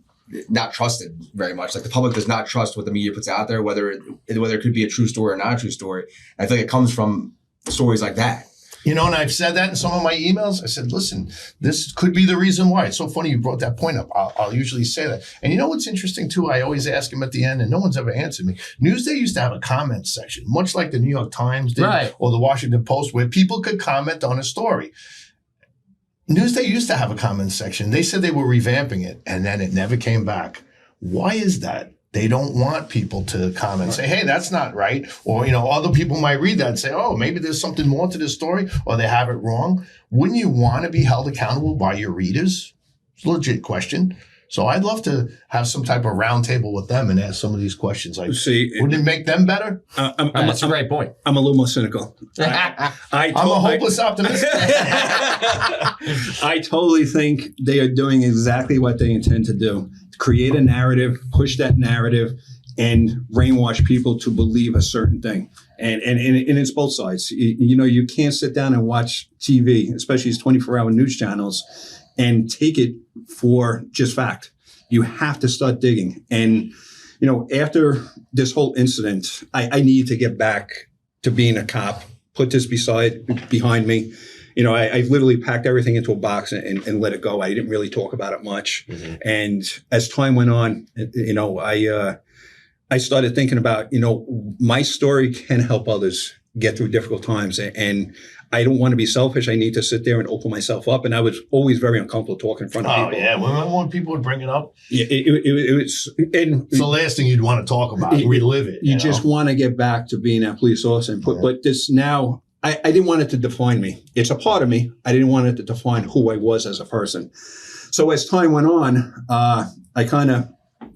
not trusted very much. Like the public does not trust what the media puts out there, whether it could be a true story or not a true story. And I feel like it comes from stories like that. And I've said that in some of my emails. I said, listen, this could be the reason why. It's so funny you brought that point up. I'll usually say that. And what's interesting too? I always ask him at the end, and no one's ever answered me. Newsday used to have a comment section, much like the New York Times did, or the Washington Post, where people could comment on a story. Newsday used to have a comment section. They said they were revamping it, and then it never came back. Why is that? They don't want people to comment and say, hey, that's not right. Or, other people might read that and say, oh, maybe there's something more to this story, or they have it wrong. Wouldn't you want to be held accountable by your readers? It's a legit question. So I'd love to have some type of roundtable with them and ask some of these questions. Like, wouldn't it make them better? That's a great point. I'm a little more cynical. I'm a hopeless optimist. I totally think they are doing exactly what they intend to do. Create a narrative, push that narrative, and brainwash people to believe a certain thing. And it's both sides. You can't sit down and watch TV, especially these 24-hour news channels, and take it for just fact. You have to start digging. And, after this whole incident, I need to get back to being a cop, put this behind me. I literally packed everything into a box and let it go. I didn't really talk about it much. Mm-hmm. And as time went on, I started thinking about, my story can help others get through difficult times. And I don't want to be selfish. I need to sit there and open myself up. And I was always very uncomfortable talking in front of people. Oh, yeah. When people would bring it up. Yeah, it's the last thing you'd want to talk about, relive it. You just want to get back to being that police officer. But this now, I didn't want it to define me. It's a part of me. I didn't want it to define who I was as a person. So as time went on, I kind of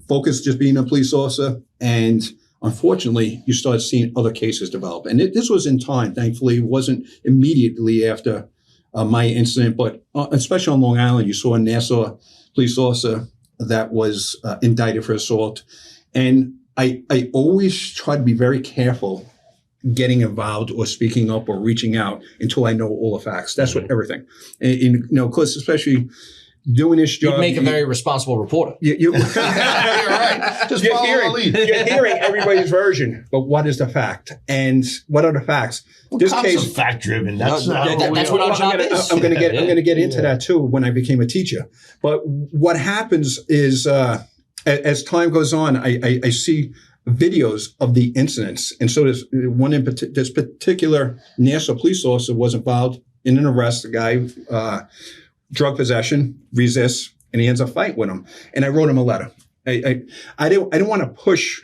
focused just being a police officer. And unfortunately, you start seeing other cases develop. And this was in time, thankfully. It wasn't immediately after my incident, but especially on Long Island, you saw a Nassau police officer that was indicted for assault. And I always try to be very careful getting involved or speaking up or reaching out until I know all the facts. That's what everything. And because especially doing this job. You make a very responsible reporter. You're right. Just follow the lead. You're hearing everybody's version, but what is the fact? And what are the facts? Well, this case is fact driven. That's what our job is. I'm going to get into that too when I became a teacher. But what happens is as time goes on, I see videos of the incidents. And so there's one in this particular Nassau police officer was involved in an arrest. The guy, drug possession, resists, and he ends up fighting with him. And I wrote him a letter. I didn't want to push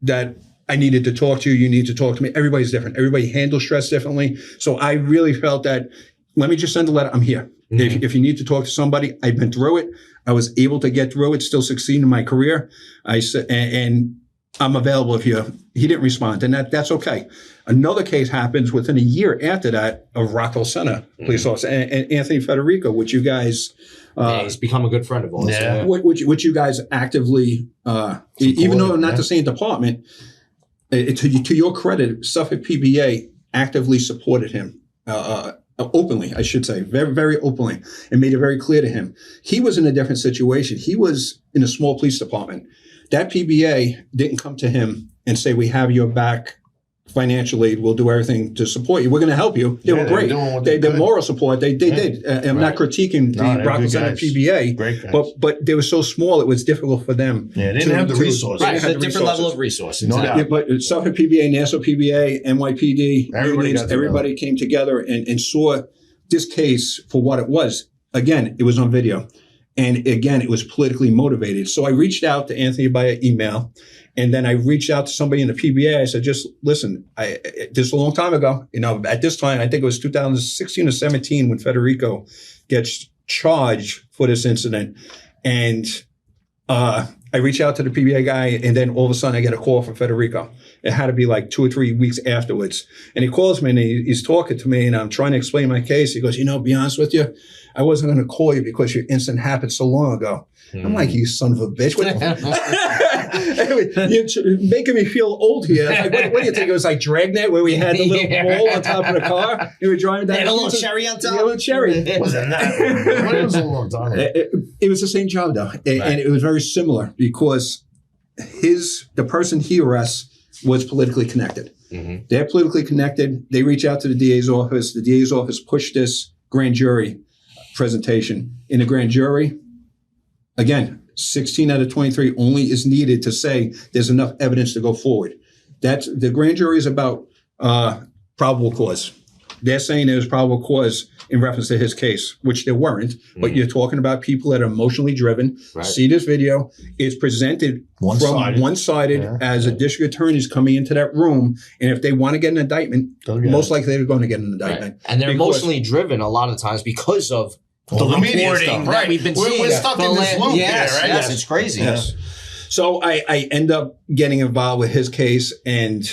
that I needed to talk to you. You need to talk to me. Everybody's different. Everybody handles stress differently. So I really felt that, let me just send a letter. I'm here. Mm-hmm. If you need to talk to somebody, I've been through it. I was able to get through it, still succeed in my career. I said, and I'm available if you. He didn't respond, and that's okay. Another case happens within a year after that of Rockville Center police officer and Anthony Federico, which you guys. He's become a good friend of ours. Yeah. Which you guys actively, even though not the same department, to your credit, Suffolk PBA actively supported him. Openly, I should say, very, very openly, and made it very clear to him. He was in a different situation. He was in a small police department. That PBA didn't come to him and say, we have your back financially. We'll do everything to support you. We're going to help you. They were great. Their moral support, they did. I'm not critiquing the Rockville Center PBA, but they were so small, it was difficult for them. Yeah, they didn't have the resources. Right, a different level of resources. But Suffolk PBA, Nassau PBA, NYPD, everybody came together and saw this case for what it was. Again, it was on video. And again, it was politically motivated. So I reached out to Anthony by email, and then I reached out to somebody in the PBA. I said, just listen, this is a long time ago. At this time, I think it was 2016 or 17 when Federico gets charged for this incident. And I reach out to the PBA guy, and then all of a sudden I get a call from Federico. It had to be like 2 or 3 weeks afterwards. And he calls me and he's talking to me and I'm trying to explain my case. He goes, be honest with you, I wasn't going to call you because your incident happened so long ago. I'm like, you son of a bitch. You're making me feel old here. Like, what do you think? It was like Dragnet where we had the little ball on top of the car. You were driving down. And a little cherry on top. A little cherry. It wasn't that. It was a long time. It was the same job though. And it was very similar because the person he arrests was politically connected. Mm-hmm. They're politically connected. They reach out to the DA's office. The DA's office pushed this grand jury presentation. In the grand jury, again, 16 out of 23 only is needed to say there's enough evidence to go forward. The grand jury is about probable cause. They're saying there's probable cause in reference to his case, which there weren't. But you're talking about people that are emotionally driven. Right. See this video. It's presented one-sided as a district attorney is coming into that room. And if they want to get an indictment, most likely they're going to get an indictment. Right. And they're emotionally driven a lot of the times because of the reporting stuff that we've been seeing. We're stuck in this loop here, right? Yes, it's crazy. Yes. So I end up getting involved with his case and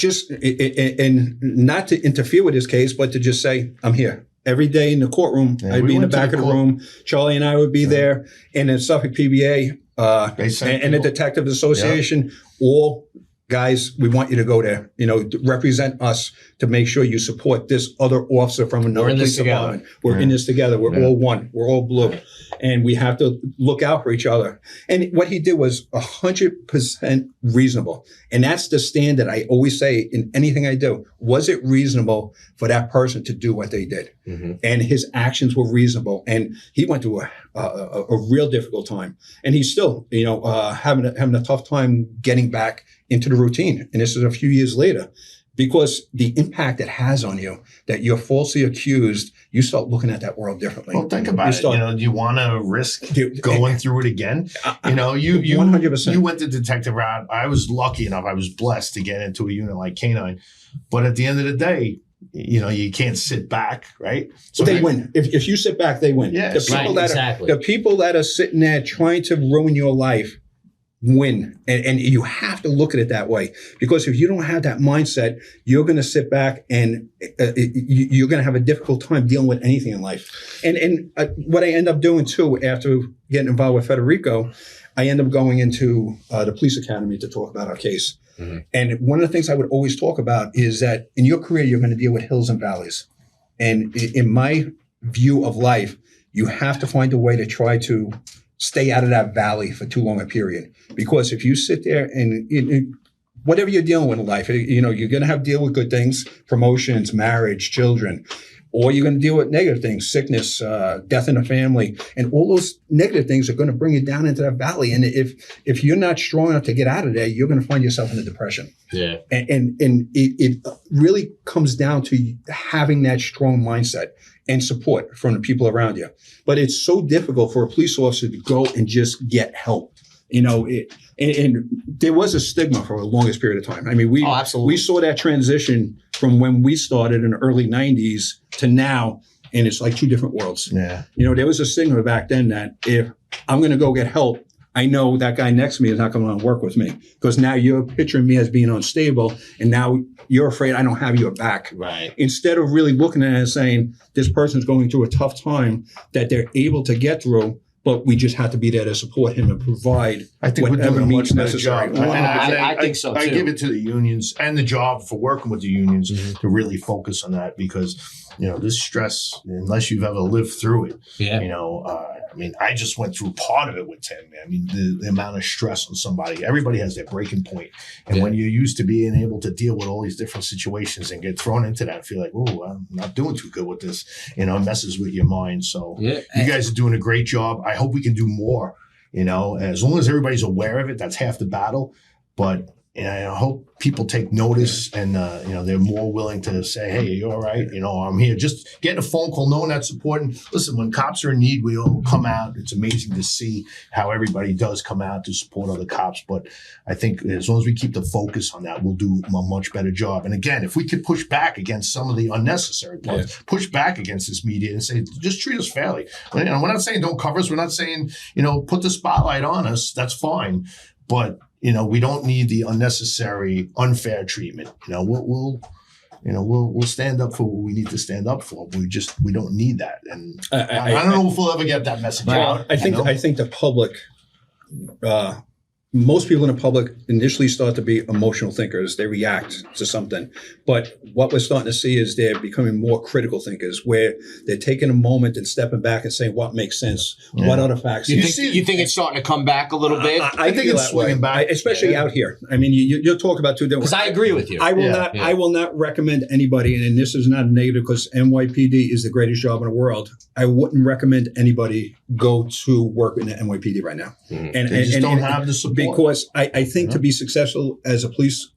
and not to interfere with his case, but to just say, I'm here. Every day in the courtroom, I'd be in the back of the room. Charlie and I would be there. And in Suffolk PBA and the Detective Association, all guys, we want you to go there, to represent us to make sure you support this other officer from another police department. We're in this together. We're all one. We're all blue. And we have to look out for each other. And what he did was 100% reasonable. And that's the standard I always say in anything I do. Was it reasonable for that person to do what they did? Mm-hmm. And his actions were reasonable. And he went through a real difficult time. And he's still, having a tough time getting back into the routine. And this is a few years later. Because the impact it has on you, that you're falsely accused, you start looking at that world differently. Well, think about it. Do you want to risk going through it again? You 100%. You went the detective route. I was lucky enough. I was blessed to get into a unit like K9. But at the end of the day, you can't sit back, right? So they win. If you sit back, they win. Yeah, the people that are sitting there trying to ruin your life win. And you have to look at it that way, because if you don't have that mindset, you're going to sit back and you're going to have a difficult time dealing with anything in life. And what I end up doing too, after getting involved with Federico, I end up going into the police academy to talk about our case. Mm-hmm. And one of the things I would always talk about is that in your career, you're going to deal with hills and valleys. And in my view of life, you have to find a way to try to stay out of that valley for too long a period. Because if you sit there and whatever you're dealing with in life, you're going to have to deal with good things, promotions, marriage, children, or you're going to deal with negative things, sickness, death in the family. And all those negative things are going to bring you down into that valley. And if you're not strong enough to get out of there, you're going to find yourself in a depression. Yeah. And it really comes down to having that strong mindset and support from the people around you. But it's so difficult for a police officer to go and just get help. And there was a stigma for the longest period of time. I mean, we saw that transition from when we started in the early 90s to now, and it's like two different worlds. Yeah. There was a stigma back then that if I'm going to go get help, I know that guy next to me is not going to work with me, because now you're picturing me as being unstable, and now you're afraid I don't have your back. Right. Instead of really looking at it and saying, this person's going through a tough time that they're able to get through, but we just have to be there to support him and provide whatever means necessary. I think so too. I give it to the unions and the job for working with the unions to really focus on that, because this stress, unless you've ever lived through it, I just went through part of it with Tim. I mean, the amount of stress on somebody, everybody has their breaking point. And when you're used to being able to deal with all these different situations and get thrown into that and feel like, oh, I'm not doing too good with this, it messes with your mind. So you guys are doing a great job. I hope we can do more, as long as everybody's aware of it, that's half the battle. But I hope people take notice and, they're more willing to say, hey, are you all right? I'm here. Just getting a phone call, knowing that's important. Listen, when cops are in need, we all come out. It's amazing to see how everybody does come out to support other cops. But I think as long as we keep the focus on that, we'll do a much better job. And again, if we could push back against some of the unnecessary parts, push back against this media and say, just treat us fairly. We're not saying don't cover us. We're not saying, put the spotlight on us. That's fine. But we don't need the unnecessary, unfair treatment. We'll stand up for what we need to stand up for. We don't need that. And I don't know if we'll ever get that message out. I think the public, most people in the public initially start to be emotional thinkers. They react to something. But what we're starting to see is they're becoming more critical thinkers, where they're taking a moment and stepping back and saying what makes sense, what other facts. You think it's starting to come back a little bit? I think it's swinging back, especially out here. I mean, you'll talk about two different. Because I agree with you. I will not recommend anybody, and this is not a negative because NYPD is the greatest job in the world. I wouldn't recommend anybody go to work in the NYPD right now. And they just don't have the support. Because I think to be successful as a police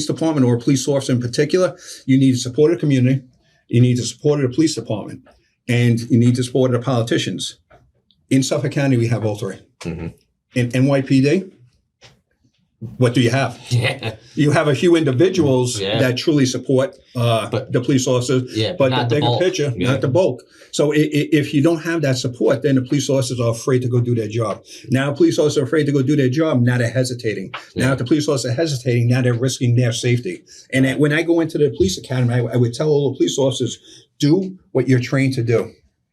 department or a police officer in particular, you need to support the community, you need to support the police department, and you need to support the politicians. In Suffolk County, we have all three. In NYPD, what do you have? You have a few individuals that truly support the police officers, but the bigger picture, not the bulk. So if you don't have that support, then the police officers are afraid to go do their job. Now police officers are afraid to go do their job. Now they're hesitating. Now if the police officers are hesitating, now they're risking their safety. And when I go into the police academy, I would tell all the police officers, do what you're trained to do.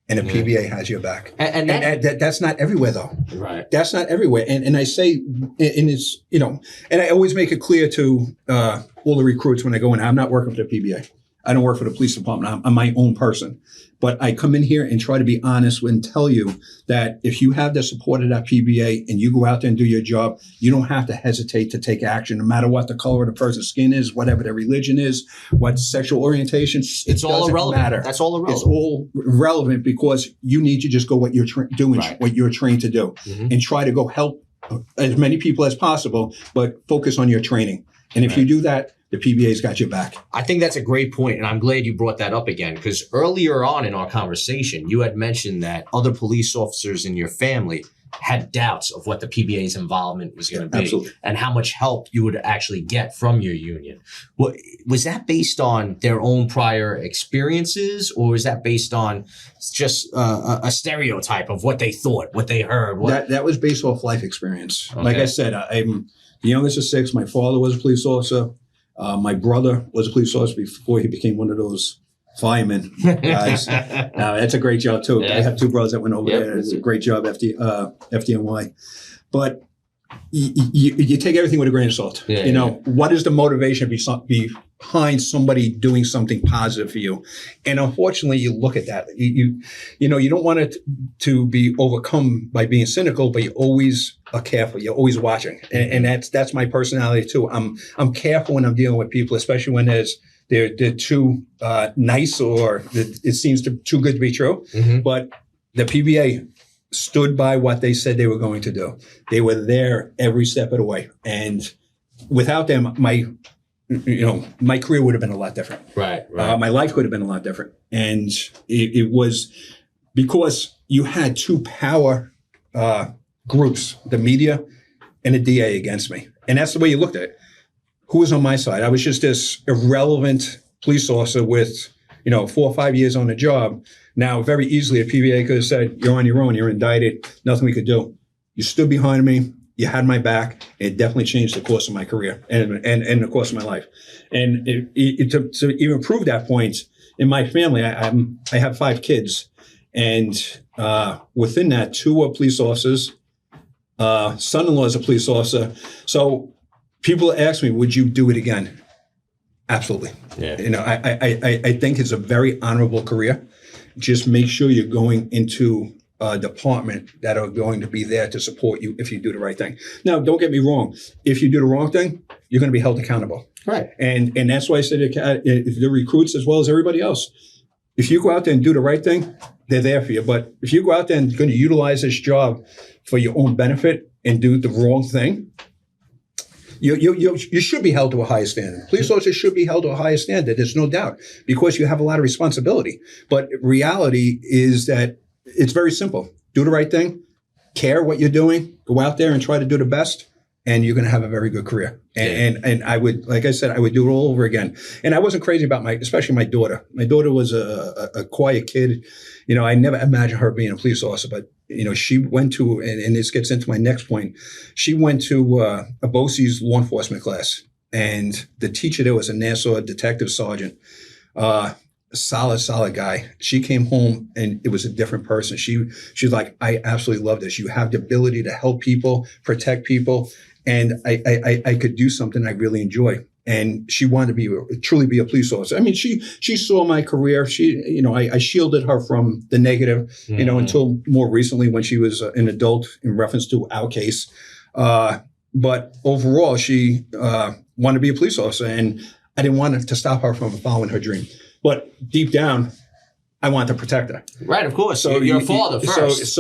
And the PBA has your back. And that's not everywhere, though. Right. That's not everywhere. And I say, and it's, and I always make it clear to all the recruits when I go in, I'm not working for the PBA. I don't work for the police department. I'm my own person. But I come in here and try to be honest and tell you that if you have the support of that PBA and you go out there and do your job, you don't have to hesitate to take action, no matter what the color of the person's skin is, whatever their religion is, what sexual orientation. It's all irrelevant. Matter. That's all irrelevant. It's all relevant because you need to just go what you're doing, what you're trained to do, and try to go help as many people as possible, but focus on your training. And if you do that, the PBA's got your back. I think that's a great point, and I'm glad you brought that up again, because earlier on in our conversation, you had mentioned that other police officers in your family had doubts of what the PBA's involvement was going to be and how much help you would actually get from your union. Was that based on their own prior experiences, or was that based on just a stereotype of what they thought, what they heard? That was based off life experience. Okay. Like I said, I'm the youngest of six. My father was a police officer. My brother was a police officer before he became one of those firemen guys. That's a great job too. I have two brothers that went over there. It's a great job, FDNY. But you take everything with a grain of salt. What is the motivation behind somebody doing something positive for you? And unfortunately, you look at that. You don't want it to be overcome by being cynical, but you always are careful. You're always watching, and that's my personality too. I'm careful when I'm dealing with people, especially when they're too nice or it seems too good to be true. But the PBA stood by what they said they were going to do. They were there every step of the way, and without them, my career would have been a lot different. Right. My life could have been a lot different, and it was because you had two power groups, the media and the DA, against me, and that's the way you looked at it. Who was on my side? I was just this irrelevant police officer with 4 or 5 years on the job. Now, very easily, a PBA could have said, "You're on your own. You're indicted. Nothing we could do." You stood behind me. You had my back. It definitely changed the course of my career and the course of my life. And to even prove that point, in my family, I have 5 kids, and within that, 2 are police officers. Son-in-law is a police officer. So people ask me, "Would you do it again?" Absolutely. I think it's a very honorable career. Just make sure you're going into a department that are going to be there to support you if you do the right thing. Now, don't get me wrong. If you do the wrong thing, you're going to be held accountable. Right. And that's why I said the recruits as well as everybody else. If you go out there and do the right thing, they're there for you. But if you go out there and going to utilize this job for your own benefit and do the wrong thing, you should be held to a higher standard. Police officers should be held to a higher standard. There's no doubt, because you have a lot of responsibility. But reality is that it's very simple. Do the right thing. Care what you're doing. Go out there and try to do the best. and you're going to have a very good career. And I would, like I said, I would do it all over again. And I wasn't crazy about especially my daughter. My daughter was a quiet kid. You know, I never imagined her being a police officer, but, you know, she went to, and this gets into my next point, she went to a BOCES law enforcement class. And the teacher there was a Nassau detective sergeant, solid guy. She came home and it was a different person. She's like, I absolutely love this. You have the ability to help people, protect people. And I could do something I really enjoy. And she wanted to truly be a police officer. I mean, she saw my career. I shielded her from the negative, until more recently when she was an adult in reference to our case. But overall, she wanted to be a police officer, and I didn't want to stop her from following her dream. But deep down, I wanted to protect her. Right, of course. So you're a father first.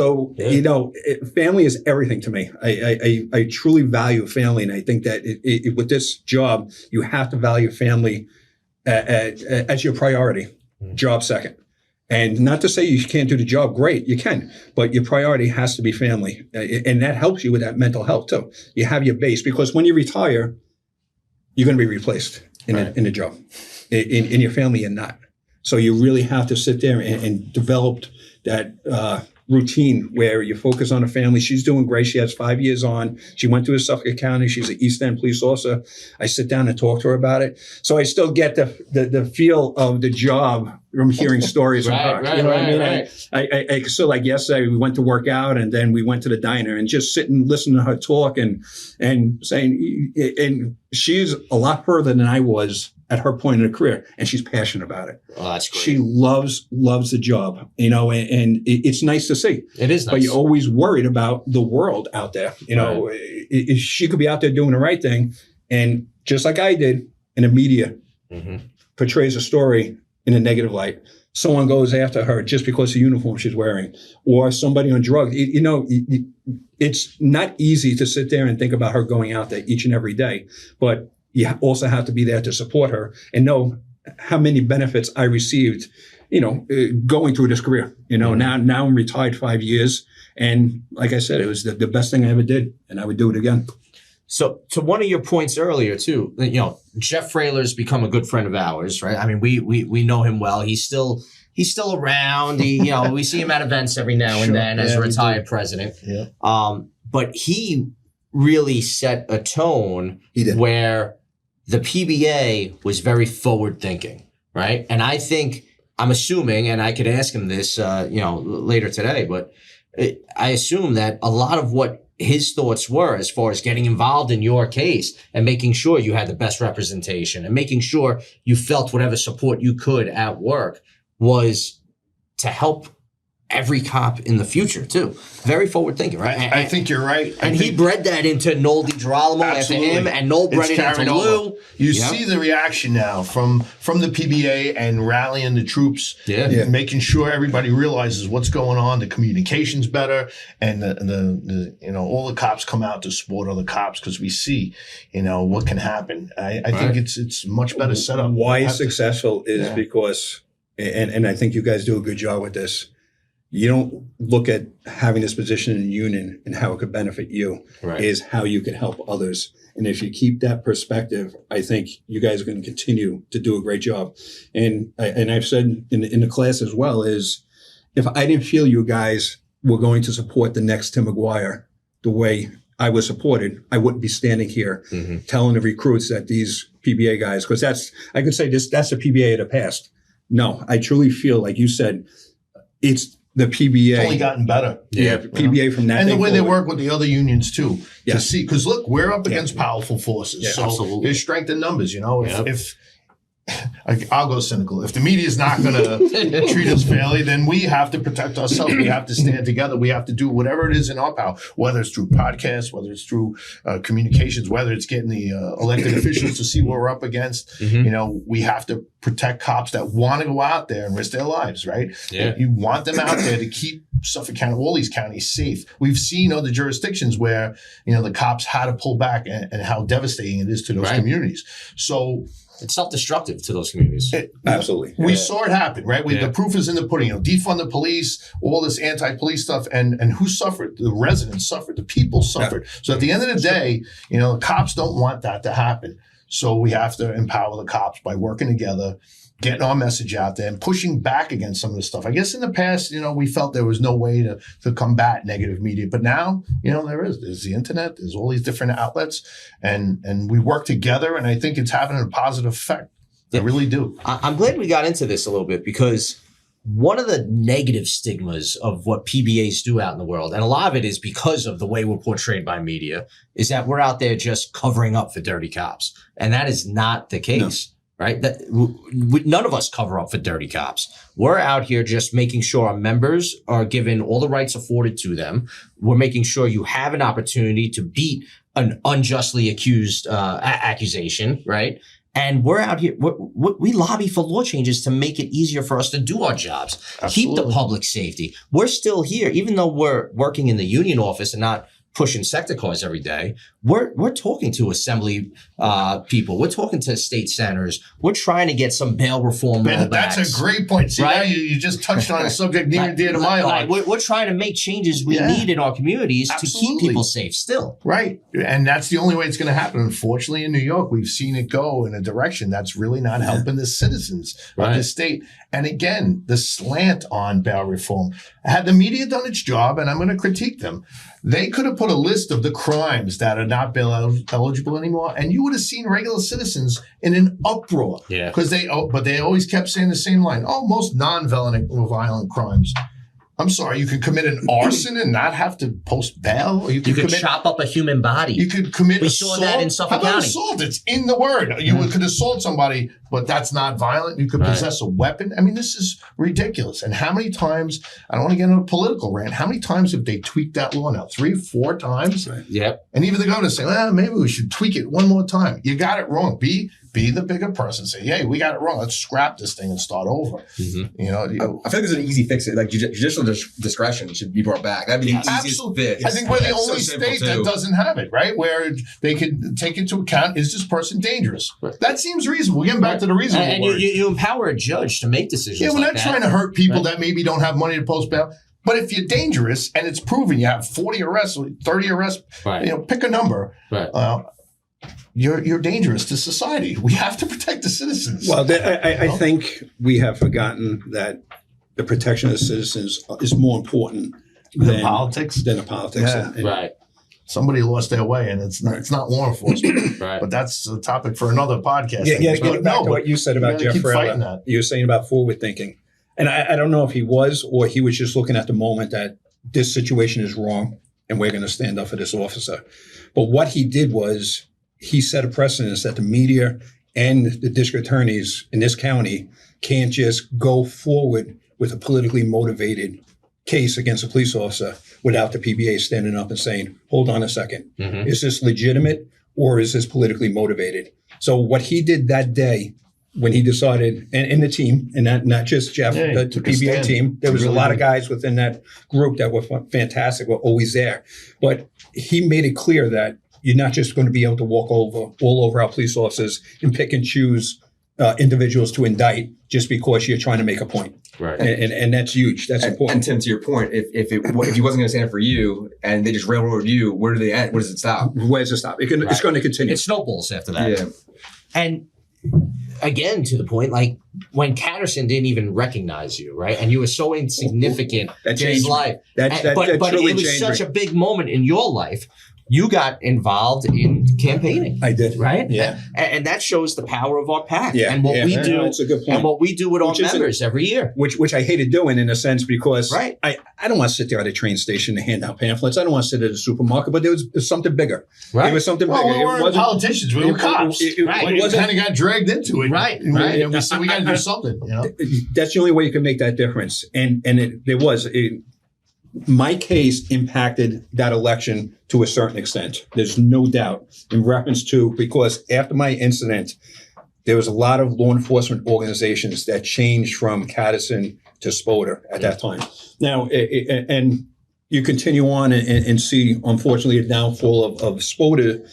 Family is everything to me. I truly value family, and I think that with this job, you have to value family as your priority, job second. And not to say you can't do the job great, you can, but your priority has to be family. And that helps you with that mental health too. You have your base, because when you retire, you're going to be replaced in a job. In your family, you're not. So you really have to sit there and develop that routine where you focus on a family. She's doing great. She has 5 years on. She went to Suffolk County. She's an East End police officer. I sit down and talk to her about it. So I still get the feel of the job from hearing stories from her. You know what I mean? I still, like yesterday, we went to work out and then we went to the diner and just sit and listen to her talk and saying, and she's a lot further than I was at her point in her career, and she's passionate about it. Oh, that's great. She loves the job, and it's nice to see. It is nice. But you're always worried about the world out there. She could be out there doing the right thing, and just like I did, and the media portrays a story in a negative light. Someone goes after her just because of the uniform she's wearing, or somebody on drugs. It's not easy to sit there and think about her going out there each and every day, but you also have to be there to support her and know how many benefits I received, going through this career. Now I'm retired 5 years. And like I said, it was the best thing I ever did, and I would do it again. So to one of your points earlier too, Jeff Frailer's become a good friend of ours, right? I mean, we know him well. He's still around. We see him at events every now and then as a retired president. Yeah. But he really set a tone where the PBA was very forward thinking, right? And I'm assuming, and I could ask him this, later today, but I assume that a lot of what his thoughts were as far as getting involved in your case and making sure you had the best representation and making sure you felt whatever support you could at work was to help every cop in the future too. Very forward thinking, right? I think you're right. And he bred that into Noel DiGirolamo after him, and Noel bred it into Lou. You see the reaction now from the PBA and rallying the troops, making sure everybody realizes what's going on, the communication's better, and the all the cops come out to support other cops because we see, what can happen. I think it's much better set up. Why it's successful is because, and I think you guys do a good job with this, you don't look at having this position in the union and how it could benefit you, is how you can help others. And if you keep that perspective, I think you guys are going to continue to do a great job. And I've said in the class as well is, if I didn't feel you guys were going to support the next Tim McGuire the way I was supported, I wouldn't be standing here telling the recruits that these PBA guys, because that's the PBA of the past. No, I truly feel, like you said, it's the PBA. It's only gotten better. Yeah, PBA from that. And the way they work with the other unions too, to see, because look, we're up against powerful forces. So absolutely. There's strength in numbers, If I'll go cynical. If the media is not going to treat us fairly, then we have to protect ourselves. We have to stand together. We have to do whatever it is in our power, whether it's through podcasts, whether it's through communications, whether it's getting the elected officials to see what we're up against. We have to protect cops that want to go out there and risk their lives, right? Yeah. You want them out there to keep Suffolk County, all these counties safe. We've seen other jurisdictions where, the cops had to pull back and how devastating it is to those communities. So, It's self-destructive to those communities. Absolutely. We saw it happen, right? The proof is in the pudding. Defund the police, all this anti-police stuff, and who suffered? The residents suffered. The people suffered. So at the end of the day, the cops don't want that to happen. So we have to empower the cops by working together, getting our message out there, and pushing back against some of this stuff. I guess in the past, we felt there was no way to combat negative media, but now, there is. There's the internet. There's all these different outlets, and we work together, and I think it's having a positive effect. I really do. I'm glad we got into this a little bit, because one of the negative stigmas of what PBAs do out in the world, and a lot of it is because of the way we're portrayed by media, is that we're out there just covering up for dirty cops. And that is not the case, right? None of us cover up for dirty cops. We're out here just making sure our members are given all the rights afforded to them. We're making sure you have an opportunity to beat an unjustly accused accusation, right? And we're out here, we lobby for law changes to make it easier for us to do our jobs, keep the public safety. We're still here, even though we're working in the union office and not pushing sector cars every day. We're talking to assembly people. We're talking to state senators. We're trying to get some bail reform rollbacks. That's a great point. See, now you just touched on a subject near and dear to my heart. We're trying to make changes we need in our communities to keep people safe still. Right. And that's the only way it's going to happen. Unfortunately, in New York, we've seen it go in a direction that's really not helping the citizens of the state. And again, the slant on bail reform. Had the media done its job, and I'm going to critique them, they could have put a list of the crimes that are not bail eligible anymore, and you would have seen regular citizens in an uproar. Yeah. Because they always kept saying the same line. Oh, most non-violent crimes. I'm sorry, you could commit an arson and not have to post bail? Or you could chop up a human body. You could commit We assault. saw that in Suffolk County. How about assault? It's in the word. You could assault somebody, but that's not violent. You could possess a weapon. I mean, this is ridiculous. And how many times, I don't want to get into a political rant, how many times have they tweaked that law now? 3, 4 times? Yep. And even the governor saying, maybe we should tweak it one more time. You got it wrong. Be the bigger person. Say, hey, we got it wrong. Let's scrap this thing and start over. I feel like there's an easy fix. Like judicial discretion should be brought back. That'd be the easiest fix. I think we're the only state that doesn't have it, right? Where they could take into account, is this person dangerous? That seems reasonable. We're getting back to the reasonable and word. You empower a judge to make decisions. Yeah, we're like not trying to hurt people that maybe don't have money to post bail. But if you're dangerous and it's proven you have 40 arrests, 30 arrests, pick a number. You're dangerous to society. We have to protect the citizens. Well, I think we have forgotten that the protection of the citizens is more important than politics. Than the politics. Yeah. Somebody lost their way, and it's not law enforcement. But that's a topic for another podcast. Getting back to what you said about Jeff Frela, you were saying about forward thinking. And I don't know if he was, or he was just looking at the moment that this situation is wrong and we're going to stand up for this officer. But what he did was he set a precedence that the media and the district attorneys in this county can't just go forward with a politically motivated case against a police officer without the PBA standing up and saying, hold on a second, is this legitimate or is this politically motivated? So what he did that day when he decided, and the team, and not just Jeff, the PBA team, there was a lot of guys within that group that were fantastic, were always there. But he made it clear that you're not just going to be able to walk all over our police officers and pick and choose individuals to indict just because you're trying to make a point. Right. And that's huge. That's important. And Tim, to your point, if he wasn't going to stand up for you and they just railroad you, where do they end? Where does it stop? Where does it stop? It's going to continue. It snowballs after that. Yeah. And again, to the point, like when Catterson didn't even recognize you, right? And you were so insignificant in his life. But it was such a big moment in your life. You got involved in campaigning. I did. Right? Yeah. And that shows the power of our PAC and what we do. That's a good point. And what we do with our members every year. Which I hated doing in a sense because I don't want to sit there at a train station and hand out pamphlets. I don't want to sit at a supermarket, but there was something bigger. Right. There was something bigger. We weren't politicians. We were cops. It kind of got dragged into it. Right. And we said we got to do something. That's the only way you can make that difference. And there was. My case impacted that election to a certain extent. There's no doubt in reference to, because after my incident, there was a lot of law enforcement organizations that changed from Catterson to Spoder at that time. Now, and you continue on and see, unfortunately, a downfall of Spoda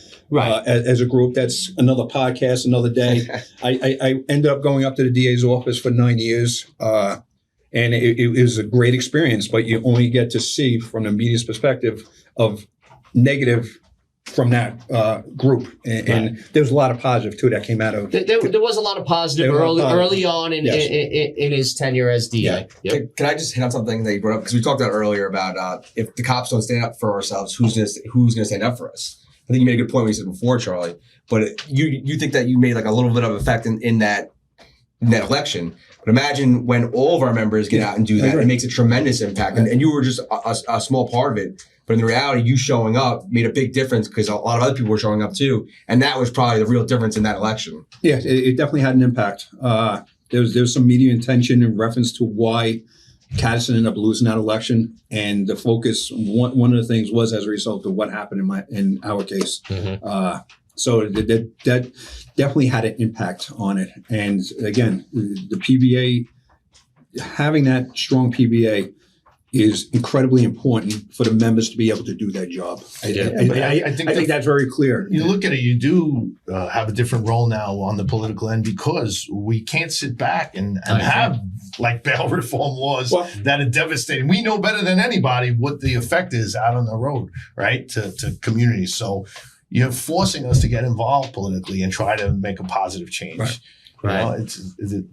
as a group. That's another podcast, another day. I ended up going up to the DA's office for 9 years, and it was a great experience, but you only get to see from the media's perspective of negative from that group. And there's a lot of positive, too, that came out of There was a lot of positive early on in his tenure as DA. Yeah. Yep. Can I just hit on something that you brought up? Because we talked about earlier about if the cops don't stand up for ourselves, who's going to stand up for us? I think you made a good point when you said before, Charlie. But you think that you made like a little bit of effect in that election. But imagine when all of our members get out and do that, it makes a tremendous impact. And you were just a small part of it. But in the reality, you showing up made a big difference because a lot of other people were showing up too. And that was probably the real difference in that election. Yeah, it definitely had an impact. There was some media attention in reference to why Cadison ended up losing that election. And the focus, one of the things was as a result of what happened in our case. So that definitely had an impact on it. And again, the PBA, having that strong PBA is incredibly important for the members to be able to do their job. I think that's very clear. You look at it, you do have a different role now on the political end because we can't sit back and have like bail reform laws that are devastating. We know better than anybody what the effect is out on the road, right, to communities. So you're forcing us to get involved politically and try to make a positive change. Right.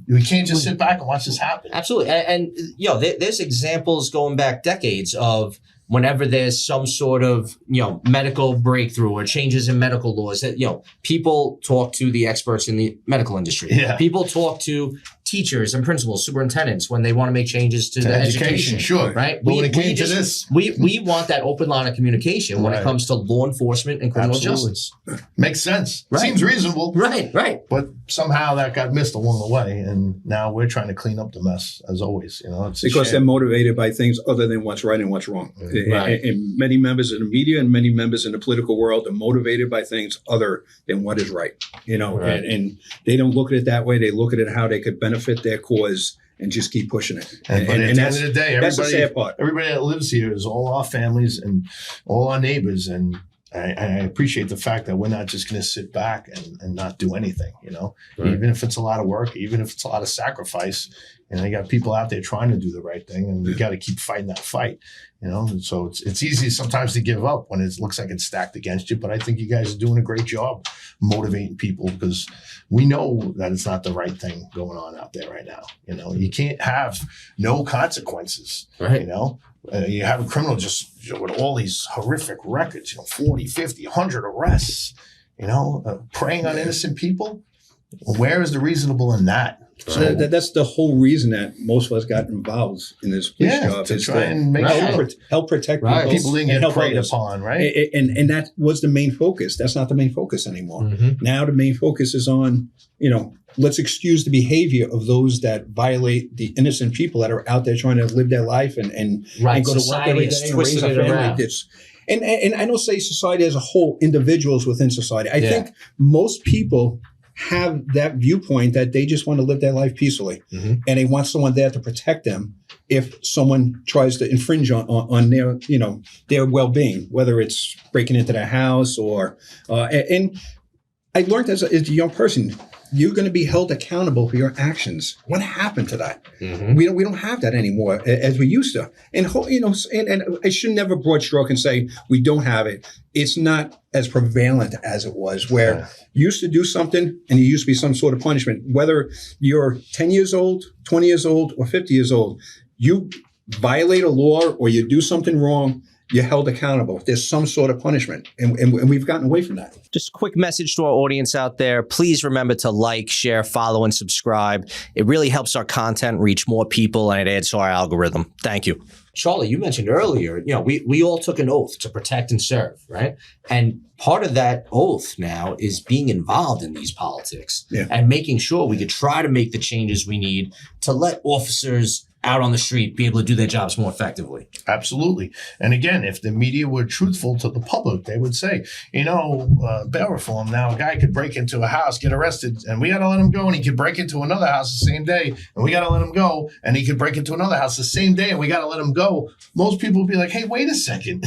We can't just sit back and watch this happen. Absolutely. And there's examples going back decades of whenever there's some sort of, medical breakthrough or changes in medical laws that, people talk to the experts in the medical industry. Yeah. People talk to teachers and principals, superintendents when they want to make changes to the education. Sure. Right. But when it came to this, we want that open line of communication when it comes to law enforcement and criminal justice. Makes sense. Right. Seems reasonable. Right. But somehow that got missed along the way. And now we're trying to clean up the mess as always. It's because they're motivated by things other than what's right and what's wrong. Right. And many members in the media and many members in the political world are motivated by things other than what is right. And they don't look at it that way. They look at it how they could benefit their cause and just keep pushing it. But at the end of the day, that's the sad part. Everybody that lives here is all our families and all our neighbors. And I appreciate the fact that we're not just going to sit back and not do anything, even if it's a lot of work, even if it's a lot of sacrifice. And they got people out there trying to do the right thing, and we got to keep fighting that fight, And so it's easy sometimes to give up when it looks like it's stacked against you. But I think you guys are doing a great job motivating people because we know that it's not the right thing going on out there right now. You can't have no consequences, right? You have a criminal just with all these horrific records, 40, 50, 100 arrests, preying on innocent people. Where is the reasonable in that? So that's the whole reason that most of us got involved in this police job to try and make help protect people. People didn't get preyed upon, right? And that was the main focus. That's not the main focus anymore. Now the main focus is on, let's excuse the behavior of those that violate the innocent people that are out there trying to live their life and go to work every day and raise a family. And I don't say society as a whole, individuals within society. I think most people have that viewpoint that they just want to live their life peacefully, and they want someone there to protect them if someone tries to infringe on their their well-being, whether it's breaking into their house or and I learned as a young person, you're going to be held accountable for your actions. What happened to that? We don't have that anymore as we used to. And and I should never broad stroke and say we don't have it. It's not as prevalent as it was, where you used to do something and there used to be some sort of punishment. Whether you're 10 years old, 20 years old, or 50 years old, you violate a law or you do something wrong, you're held accountable. There's some sort of punishment, and we've gotten away from that. Just a quick message to our audience out there. Please remember to like, share, follow, and subscribe. It really helps our content reach more people, and it adds to our algorithm. Thank you. Charlie, you mentioned earlier, we all took an oath to protect and serve, right? And part of that oath now is being involved in these politics and making sure we could try to make the changes we need to let officers out on the street be able to do their jobs more effectively. Absolutely. And again, if the media were truthful to the public, they would say, bail reform, now a guy could break into a house, get arrested, and we got to let him go, and he could break into another house the same day, and we got to let him go, and he could break into another house the same day, and we got to let him go. Most people would be like, hey, wait a second.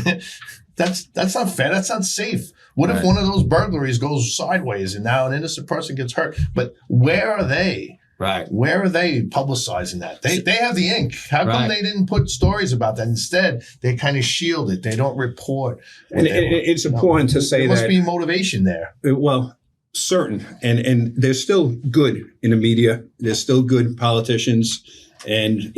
That's not fair. That's not safe. What if one of those burglaries goes sideways and now an innocent person gets hurt? But where are they? Right. Where are they publicizing that? They have the ink. How come they didn't put stories about that? Instead, they kind of shield it. They don't report. And it's important to say that. There must be motivation there. Well, certain. And there's still good in the media. There's still good politicians. And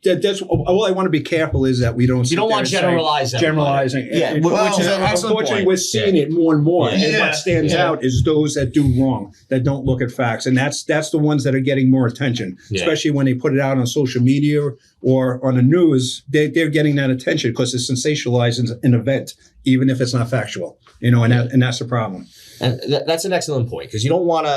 that's all I want to be careful is that we don't. You don't want to generalize. Generalizing, yeah. Which is unfortunately we're seeing it more and more. And what stands out is those that do wrong, that don't look at facts, and that's the ones that are getting more attention, especially when they put it out on social media or on the news. They're getting that attention because it sensationalizes an event, even if it's not factual. And that's the problem. And that's an excellent point because you don't want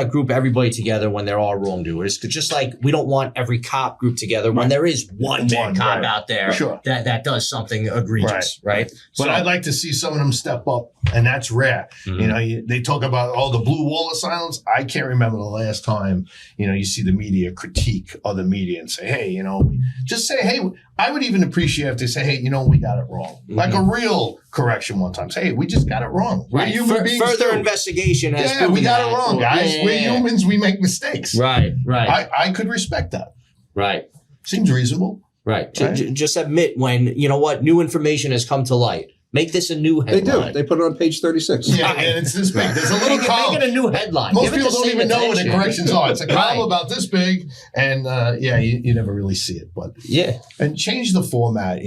to group everybody together when they're all wrongdoers. Just like we don't want every cop grouped together when there is one bad cop out there that does something egregious, right? But I'd like to see some of them step up, and that's rare. They talk about the blue wall of silence. I can't remember the last time, you see the media critique other media and say, hey, just say, hey, I would even appreciate if they say, hey, we got it wrong. Like a real correction one time. Say, hey, we just got it wrong. Right. We're human beings Further too. Investigation has proven we got it wrong, guys. We're humans. We make mistakes. Right. I could respect that. Right. Seems reasonable. Right. Just admit when, new information has come to light. Make this a new headline. They do. They put it on page 36. Yeah, and it's this big. There's a little column. Make it a new headline. Most people don't even know what the corrections are. It's a column about this big, and you never really see it. But and change the format.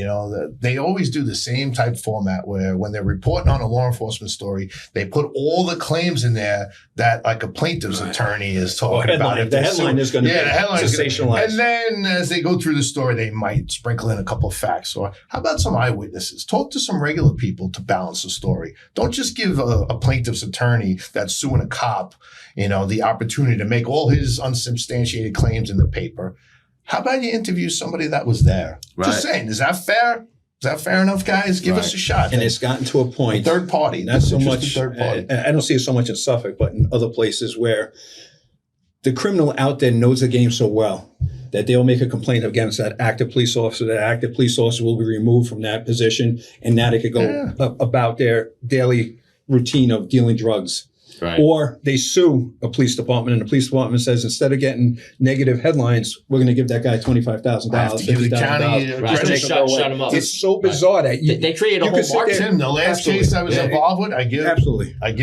They always do the same type format where when they're reporting on a law enforcement story, they put all the claims in there that like a plaintiff's attorney is talking about. The headline is going to be sensationalized. And then as they go through the story, they might sprinkle in a couple of facts. Or how about some eyewitnesses? Talk to some regular people to balance the story. Don't just give a plaintiff's attorney that's suing a cop, the opportunity to make all his unsubstantiated claims in the paper. How about you interview somebody that was there? Just saying, is that fair? Is that fair enough, guys? Give us a shot. And it's gotten to a point. Third party. Not so much. Third party. I don't see it so much in Suffolk, but in other places where the criminal out there knows the game so well that they'll make a complaint against that active police officer. That active police officer will be removed from that position, and now they could go about their daily routine of dealing drugs. Right. Or they sue a police department, and the police department says instead of getting negative headlines, we're going to give that guy $25,000, $50,000. Shut him up. It's so bizarre that they create a whole market. Tim, the last case I was involved with, I give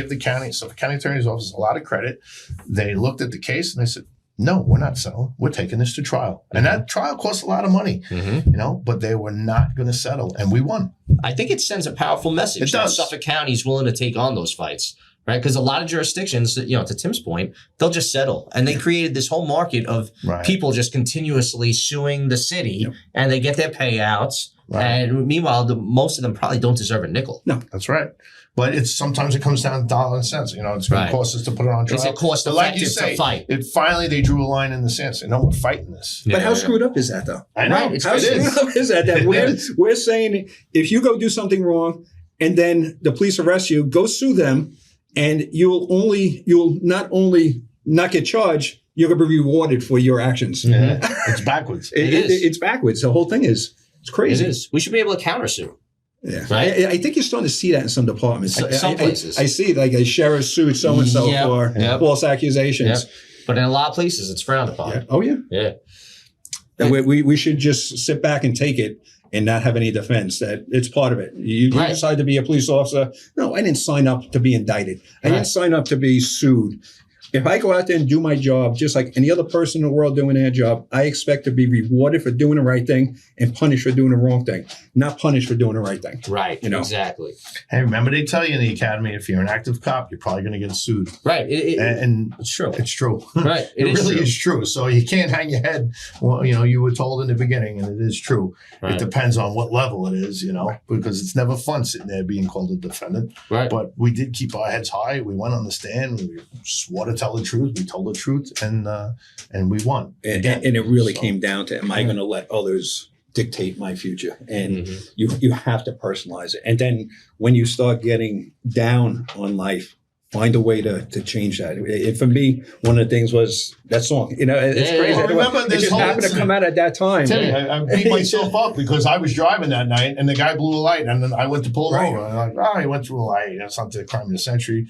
the Suffolk County Attorney's Office a lot of credit. They looked at the case and they said, no, we're not settling. We're taking this to trial. And that trial cost a lot of money, but they were not going to settle, and we won. I think it sends a powerful message that Suffolk County is willing to take on those fights. Right, because a lot of jurisdictions, to Tim's point, they'll just settle, and they created this whole market of people just continuously suing the city, and they get their payouts. And meanwhile, most of them probably don't deserve a nickel. No, that's right. But sometimes it comes down to dollar and cents. It's going to cost us to put it on trial. Is it cost effective to fight? Finally, they drew a line in the sand. Say, no, we're fighting this. But how screwed up is that, though? I know. How screwed up is that? We're saying if you go do something wrong and then the police arrest you, go sue them. And you'll not only not get charged, you're going to be rewarded for your actions. It's backwards. It's backwards. The whole thing it's crazy. It is. We should be able to countersue. Yeah, right. I think you're starting to see that in some departments. Some places. I see it like a sheriff sued so and so for false accusations. But in a lot of places, it's frowned upon. Yeah. Oh yeah. We should just sit back and take it and not have any defense. That it's part of it. You decide to be a police officer. No, I didn't sign up to be indicted. I didn't sign up to be sued. If I go out there and do my job, just like any other person in the world doing their job, I expect to be rewarded for doing the right thing and punished for doing the wrong thing, not punished for doing the right thing. Right. Exactly. Hey, remember they tell you in the academy, if you're an active cop, you're probably going to get sued. Right. And it's true. It's true. Right. It really is true. So you can't hang your head. Well, you were told in the beginning, and it is true. Right. It depends on what level it is, because it's never fun sitting there being called a defendant. Right. But we did keep our heads high. We went on the stand. We swore to tell the truth. We told the truth, and we won. And it really came down to, am I going to let others dictate my future? And you have to personalize it. And then when you start getting down on life, find a way to change that. For me, one of the things was that song. You know, it's crazy. Well, remember this it just whole happened to come out at that time. Timmy, I beat myself up because I was driving that night and the guy blew a light, and then I went to pull him over. And I'm like, he went through a light. That's not the crime of the century.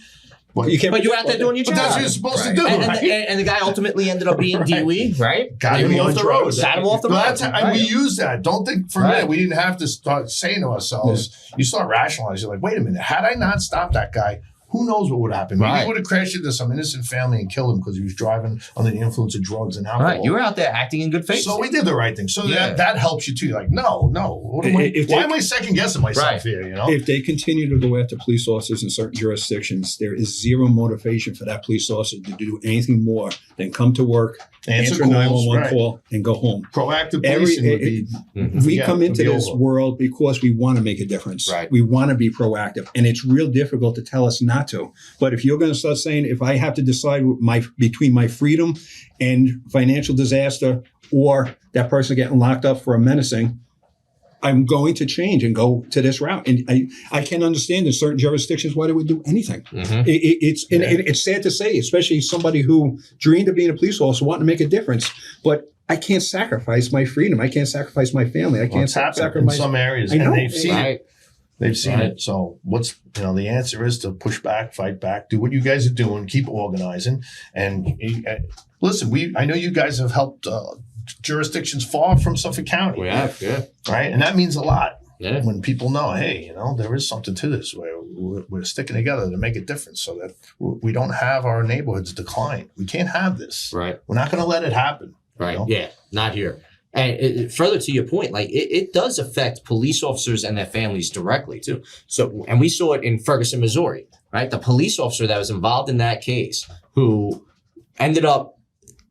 But you were out there doing your job. But that's what you're supposed to do, right? And the guy ultimately ended up being DWE, right? Got him off the road. Got him off the road. And we use that. Don't think for a minute we didn't have to start saying to ourselves, you start rationalizing, you're like, wait a minute, had I not stopped that guy, who knows what would happen? Maybe he would have crashed into some innocent family and killed him because he was driving under the influence of drugs and alcohol. Right, you were out there acting in good faith. So we did the right thing. So that helps you too. You're like, no. Why am I second guessing myself here? You know, if they continue to go after police officers in certain jurisdictions, there is zero motivation for that police officer to do anything more than come to work, answer a 911 call, and go home. Proactive policing would be. We come into this world because we want to make a difference. Right. We want to be proactive, and it's real difficult to tell us not to. But if you're going to start saying, if I have to decide between my freedom and financial disaster, or that person getting locked up for a menacing, I'm going to change and go to this route. And I can understand in certain jurisdictions why they would do anything. It's sad to say, especially somebody who dreamed of being a police officer, wanting to make a difference. But I can't sacrifice my freedom. I can't sacrifice my family. I can't sacrifice in some areas, and they've seen it. They've seen it. So the answer is to push back, fight back, do what you guys are doing, keep organizing. And listen, I know you guys have helped jurisdictions far from Suffolk County. We have, Right? And that means a lot. Yeah. When people know, hey, there is something to this, where we're sticking together to make a difference so that we don't have our neighborhoods decline. We can't have this. Right. We're not going to let it happen. Right. Yeah, not here. And further to your point, like it does affect police officers and their families directly too. So, and we saw it in Ferguson, Missouri, right? The police officer that was involved in that case, who ended up,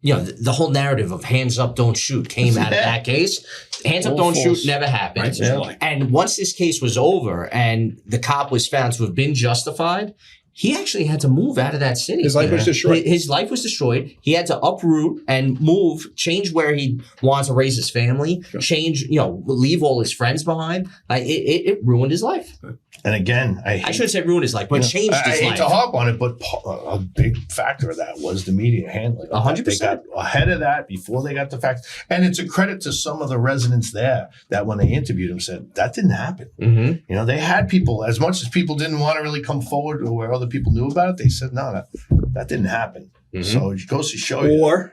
the whole narrative of hands up, don't shoot came out of that case. Hands up, don't shoot never happened. Right. And once this case was over and the cop was found to have been justified, he actually had to move out of that city. His life was destroyed. His life was destroyed. He had to uproot and move, change where he wants to raise his family, change, leave all his friends behind. It ruined his life. And again, I shouldn't say ruined his life, but changed his life. I hate to harp on it, but a big factor of that was the media handling. 100%. They got ahead of that before they got the facts. And it's a credit to some of the residents there that when they interviewed him said, that didn't happen. Mm-hmm. They had people, as much as people didn't want to really come forward or where other people knew about it, they said, no, that didn't happen. Mm-hmm. So it goes to show you.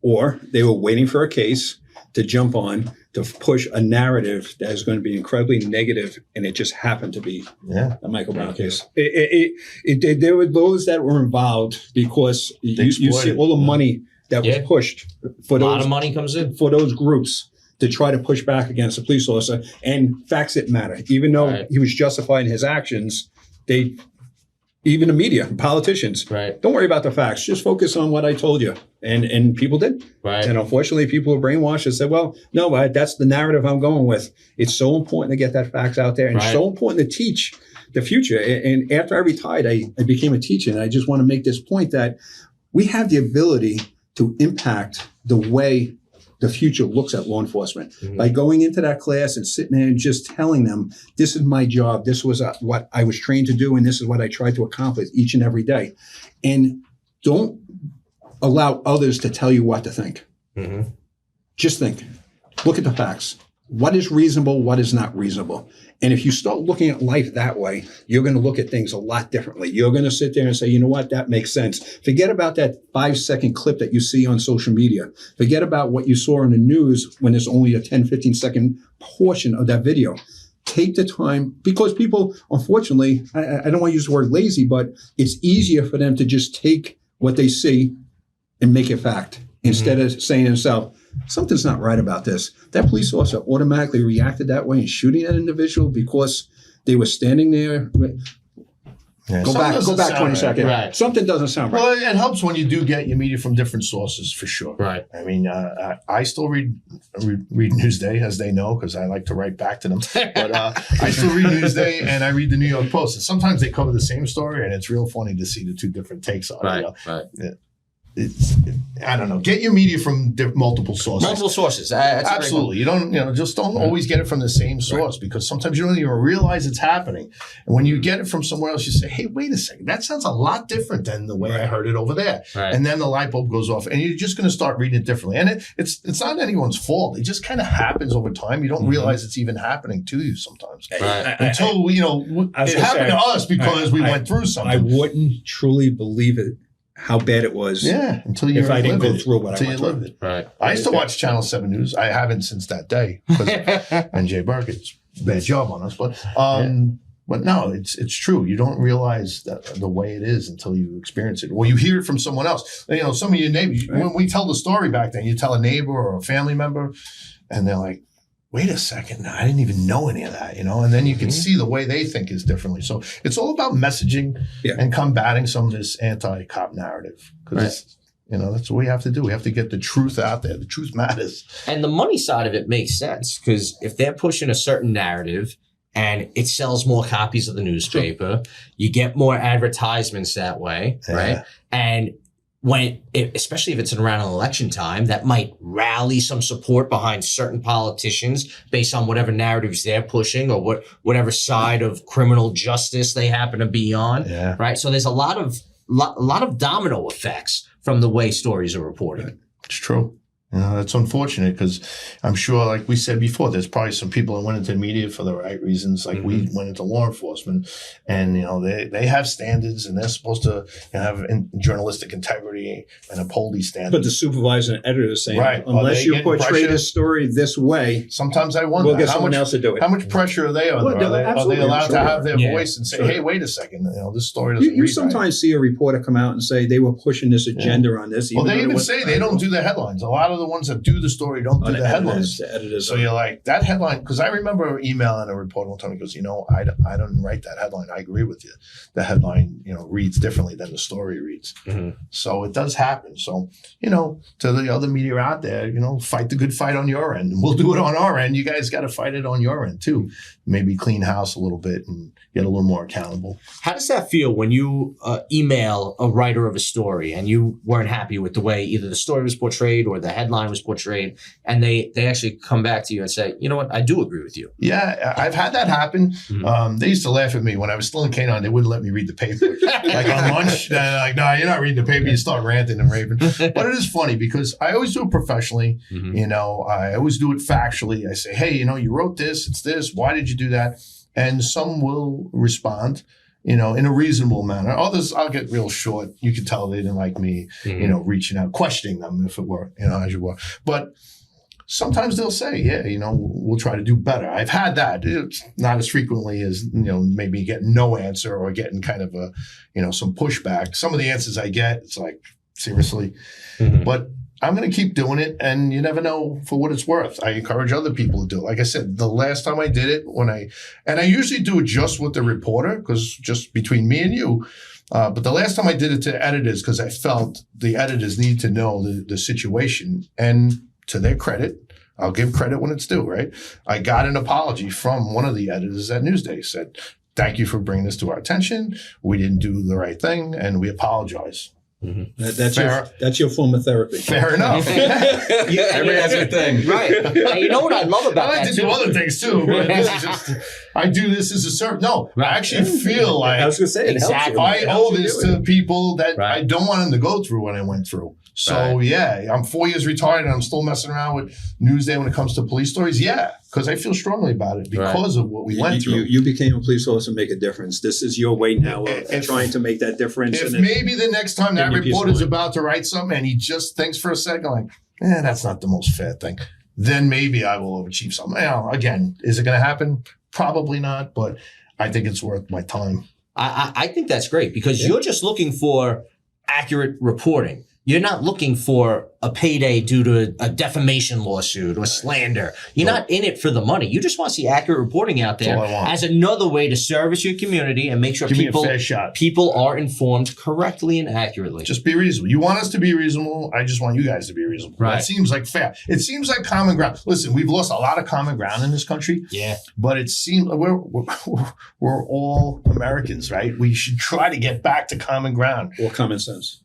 Or they were waiting for a case to jump on to push a narrative that is going to be incredibly negative, and it just happened to be a Michael Brown case. There were those that were involved because you see all the money that was pushed for a lot of money comes in for those groups to try to push back against a police officer, and facts didn't matter. Even though he was justified in his actions, even the media, politicians, don't worry about the facts. Just focus on what I told you. And people did. Right. And unfortunately, people were brainwashed and said, well, no, that's the narrative I'm going with. It's so important to get that facts out there, and so important to teach the future. And after I retired, I became a teacher. And I just want to make this point that we have the ability to impact the way the future looks at law enforcement. By going into that class and sitting there and just telling them, this is my job, this was what I was trained to do, and this is what I tried to accomplish each and every day. And don't allow others to tell you what to think. Just think. Look at the facts. What is reasonable? What is not reasonable? And if you start looking at life that way, you're going to look at things a lot differently. You're going to sit there and say, you know what, that makes sense. Forget about that 5-second clip that you see on social media. Forget about what you saw in the news when there's only a 10, 15-second portion of that video. Take the time, because people, unfortunately, I don't want to use the word lazy, but it's easier for them to just take what they see and make it fact instead of saying to themselves, something's not right about this. That police officer automatically reacted that way and shooting that individual because they were standing there. Go back 20 seconds. Right. Something doesn't sound right. Well, it helps when you do get your media from different sources, for sure. Right. I mean, I still read Newsday, as they know, because I like to write back to them. But I still read Newsday, and I read the New York Post. And sometimes they cover the same story, and it's real funny to see the two different takes on it. Right. I don't know. Get your media from multiple sources. Multiple sources. That's Absolutely. You don't, just don't always get it from the same source because sometimes you don't even realize it's happening. And when you get it from somewhere else, you say, hey, wait a second. That sounds a lot different than the way I heard it over there. Right. And then the light bulb goes off and you're just going to start reading it differently. And it's not anyone's fault. It just kind of happens over time. You don't realize it's even happening to you sometimes. Right. Until, it happened to us because we went through something. I wouldn't truly believe it, how bad it was. Yeah, until you if I didn't go through what I went lived through. it. Right. I used to watch Channel 7 News. I haven't since that day because and Jay Burkett's bad job on us. But no, it's true. You don't realize that the way it is until you experience it. Well, you hear it from someone else. Some of your neighbors. When we tell the story back then, you tell a neighbor or a family member, and they're like, wait a second, I didn't even know any of that, And then you can see the way they think is differently. So it's all about messaging and combating some of this anti-cop narrative. Because, that's what we have to do. We have to get the truth out there. The truth matters. And the money side of it makes sense because if they're pushing a certain narrative and it sells more copies of the newspaper, you get more advertisements that way, right? And especially if it's around an election time, that might rally some support behind certain politicians based on whatever narratives they're pushing or whatever side of criminal justice they happen to be on, right? So there's a lot of domino effects from the way stories are reported. It's true. That's unfortunate because I'm sure, like we said before, there's probably some people that went into the media for the right reasons. Like we went into law enforcement and, they have standards and they're supposed to have journalistic integrity and uphold these standards. But the supervisor and editor is saying, right. unless you portray this story this way, sometimes I wonder, we'll get someone else to do it. How much pressure are they under? Are they allowed to have their voice and say, hey, wait a second, this story doesn't You sometimes see a reporter come out and say they were pushing this agenda on this. Well, they even say they don't do the headlines. A lot of the ones that do the story don't do the headlines. So you're like, that headline, because I remember emailing a reporter one time, he goes, I don't write that headline. I agree with you. The headline, reads differently than the story reads. So it does happen. So, to the other media out there, fight the good fight on your end. And we'll do it on our end. You guys got to fight it on your end too. Maybe clean house a little bit and get a little more accountable. How does that feel when you email a writer of a story and you weren't happy with the way either the story was portrayed or the headline was portrayed, and they actually come back to you and say, you know what, I do agree with you? Yeah, I've had that happen. They used to laugh at me when I was still in K-9. They wouldn't let me read the paper. Like on lunch, they're like, no, you're not reading the paper. You start ranting and raving. But it is funny because I always do it professionally. I always do it factually. I say, hey, you wrote this, it's this. Why did you do that? And some will respond, in a reasonable manner. Others, I'll get real short. You can tell they didn't like me, reaching out, questioning them if it were, as you were. But sometimes they'll say, yeah, we'll try to do better. I've had that. It's not as frequently as, maybe getting no answer or getting kind of a, some pushback. Some of the answers I get, it's like, seriously. But I'm going to keep doing it, and you never know for what it's worth. I encourage other people to do it. Like I said, the last time I did it, and I usually do it just with the reporter, because just between me and you, but the last time I did it to editors, because I felt the editors need to know the situation, and to their credit, I'll give credit when it's due, right? I got an apology from one of the editors at Newsday, said, thank you for bringing this to our attention. We didn't do the right thing, and we apologize. That's your form of therapy. Fair enough. Everybody has their thing. Right. And you know what I love about that? I like to do other things too, but this is just, I do this as a service. No, I actually feel like I was going to say, exactly. I owe this to people that I don't want them to go through what I went through. So yeah, I'm 4 years retired and I'm still messing around with Newsday when it comes to police stories. Yeah, because I feel strongly about it because of what we went through. You became a police officer to make a difference. This is your way now of trying to make that difference. If maybe the next time that reporter's about to write something and he just thinks for a second like, that's not the most fair thing, then maybe I will achieve something. Now, again, is it going to happen? Probably not, but I think it's worth my time. I think that's great because you're just looking for accurate reporting. You're not looking for a payday due to a defamation lawsuit or slander. You're not in it for the money. You just want to see accurate reporting out there as another way to service your community and make sure people are informed correctly and accurately. Just be reasonable. You want us to be reasonable. I just want you guys to be reasonable. Right. It seems like fair. It seems like common ground. Listen, we've lost a lot of common ground in this country. Yeah. But it seems we're all Americans, right? We should try to get back to common ground. Or common sense.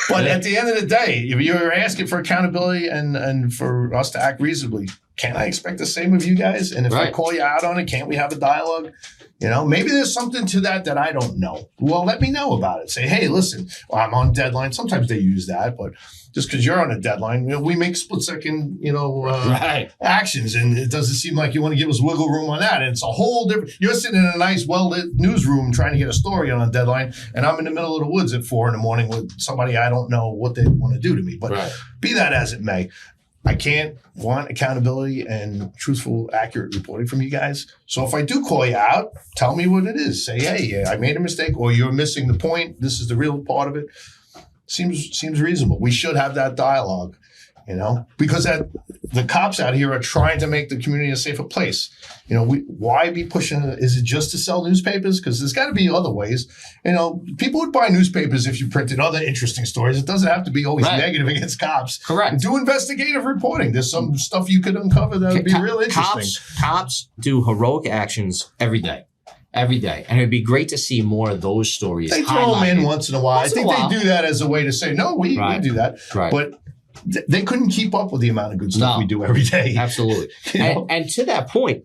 But at the end of the day, if you're asking for accountability and for us to act reasonably, can't I expect the same of you guys? And if I call you out on it, can't we have a dialogue? You know, maybe there's something to that I don't know. Well, let me know about it. Say, hey, listen, I'm on deadline. Sometimes they use that, but just because you're on a deadline, we make split-second, actions, and it doesn't seem like you want to give us wiggle room on that. And it's a whole different. You're sitting in a nice, well-lit newsroom trying to get a story on a deadline, and I'm in the middle of the woods at 4 a.m. with somebody I don't know what they want to do to me. But be that as it may, I can't want accountability and truthful, accurate reporting from you guys. So if I do call you out, tell me what it is. Say, hey, I made a mistake, or you're missing the point. This is the real part of it. Seems reasonable. We should have that dialogue, because the cops out here are trying to make the community a safer place. Why be pushing it? Is it just to sell newspapers? Because there's got to be other ways. People would buy newspapers if you printed other interesting stories. It doesn't have to be always negative against cops. Correct. Do investigative reporting. There's some stuff you could uncover that would be real interesting. Cops do heroic actions every day. Every day. And it'd be great to see more of those stories. They throw them in once in a while. I think they do that as a way to say, no, we do that. Right. But they couldn't keep up with the amount of good stuff we do every day. Absolutely. And to that point,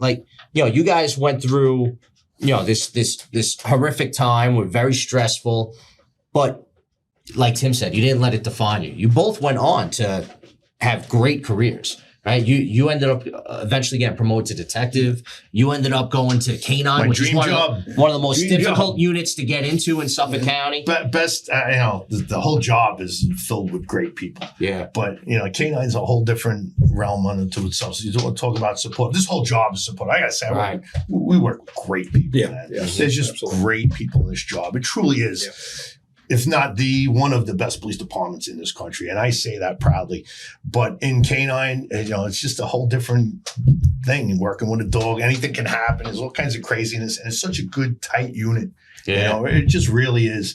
you guys went through, this horrific time. We're very stressful. But like Tim said, you didn't let it define you. You both went on to have great careers. Right, you ended up eventually getting promoted to detective. You ended up going to K-9, which is one of the most difficult units to get into in Suffolk County. Best, the whole job is filled with great people. Yeah, but K-9 is a whole different realm unto itself. So you don't want to talk about support. This whole job is support. I gotta say, we work with great people. Yeah, there's just great people in this job. It truly is. Yeah. If not one of the best police departments in this country. And I say that proudly. But in K-9, it's just a whole different thing. Working with a dog, anything can happen. There's all kinds of craziness. And it's such a good, tight unit. Yeah. It just really is.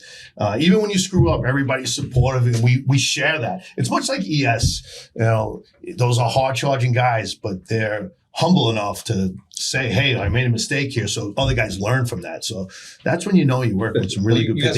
Even when you screw up, everybody's supportive, and we share that. It's much like ES. Those are hard-charging guys, but they're humble enough to say, hey, I made a mistake here. So other guys learn from that. So that's when you work with some really good people.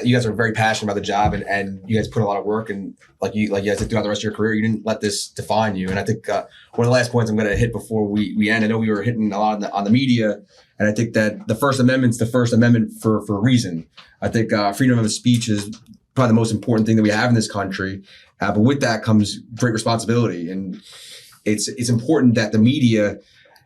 You guys are very passionate about the job, and you guys put a lot of work, and like you guys did throughout the rest of your career, you didn't let this define you. And I think one of the last points I'm going to hit before we end, I know we were hitting a lot on the media, and I think that the First Amendment's the First Amendment for a reason. I think freedom of speech is probably the most important thing that we have in this country. But with that comes great responsibility. And it's important that the media,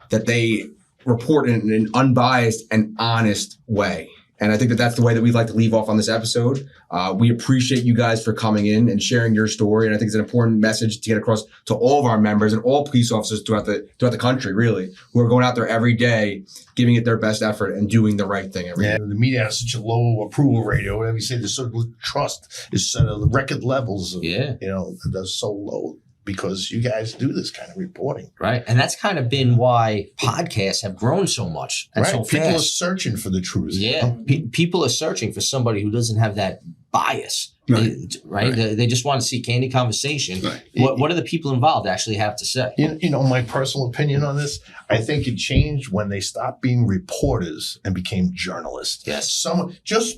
that they report in an unbiased and honest way. And I think that that's the way that we'd like to leave off on this episode. We appreciate you guys for coming in and sharing your story. And I think it's an important message to get across to all of our members and all police officers throughout the country, really, who are going out there every day, giving it their best effort and doing the right thing every day. The media has such a low approval rating, whatever you say, the sort of trust is set at the record levels. They're so low. Because you guys do this kind of reporting. Right. And that's kind of been why podcasts have grown so much and so fast. People are searching for the truth. Yeah. People are searching for somebody who doesn't have that bias. Right. They just want to see candid conversation. Right. What do the people involved actually have to say? My personal opinion on this, I think it changed when they stopped being reporters and became journalists. Yes.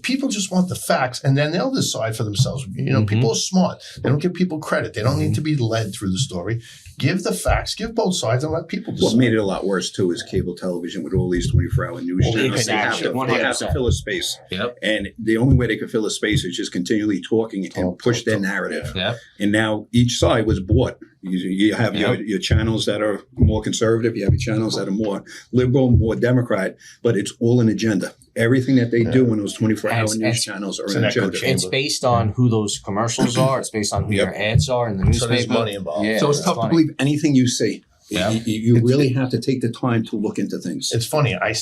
People just want the facts, and then they'll decide for themselves. People are smart. They don't give people credit. They don't need to be led through the story. Give the facts, give both sides, and let people decide. What made it a lot worse, too, is cable television with all these 24-hour news channels. They have to fill a space. Yep. And the only way they could fill a space is just continually talking and push their narrative. Yep. And now each side was bought. You have your channels that are more conservative. You have your channels that are more liberal, more Democrat. But it's all an agenda. Everything that they do in those 24-hour news channels are an agenda. It's based on who those commercials are. It's based on who your ads are in the newspaper. So there's money involved. So it's tough to believe anything you see. You really have to take the time to look into things. It's funny. I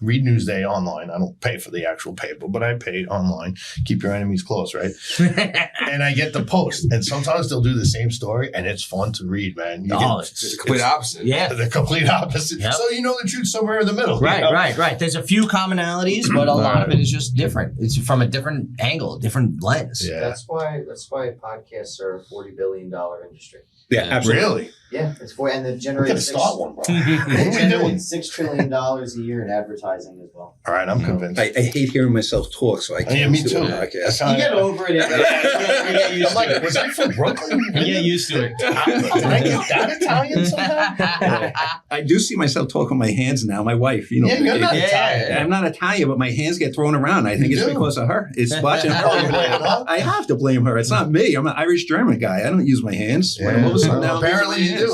read Newsday online. I don't pay for the actual paper, but I pay online. Keep your enemies close, right? And I get the post, and sometimes they'll do the same story, and it's fun to read, man. It's the complete opposite. Yeah, the complete opposite. Yep. So you know the truth somewhere in the middle. Right, you know? right. There's a few commonalities, but a lot of it is just different. It's from a different angle, different lens. Yeah. That's why podcasts are a $40 billion industry. Yeah, absolutely. Really? Yeah, it's and they We're generate gonna start one, bro. they What are we generate doing? $6 trillion a year in advertising as well. All right, I'm convinced. I hate hearing myself talk, so I can't. Yeah, me do too. a podcast. You get over it. You get used I'm like, to it. was I from Brooklyn? You get used to it. Did I get that Italian somehow? I do see myself talk with my hands now. My wife, you know. Yeah, you're not Italian. I'm not Italian, but my hands get thrown around. I think You it's do. because of her. It's watching her. Oh, you blame her? I have to blame her. It's not me. I'm an Irish German guy. I don't use my hands. When I'm sitting down, Apparently you do.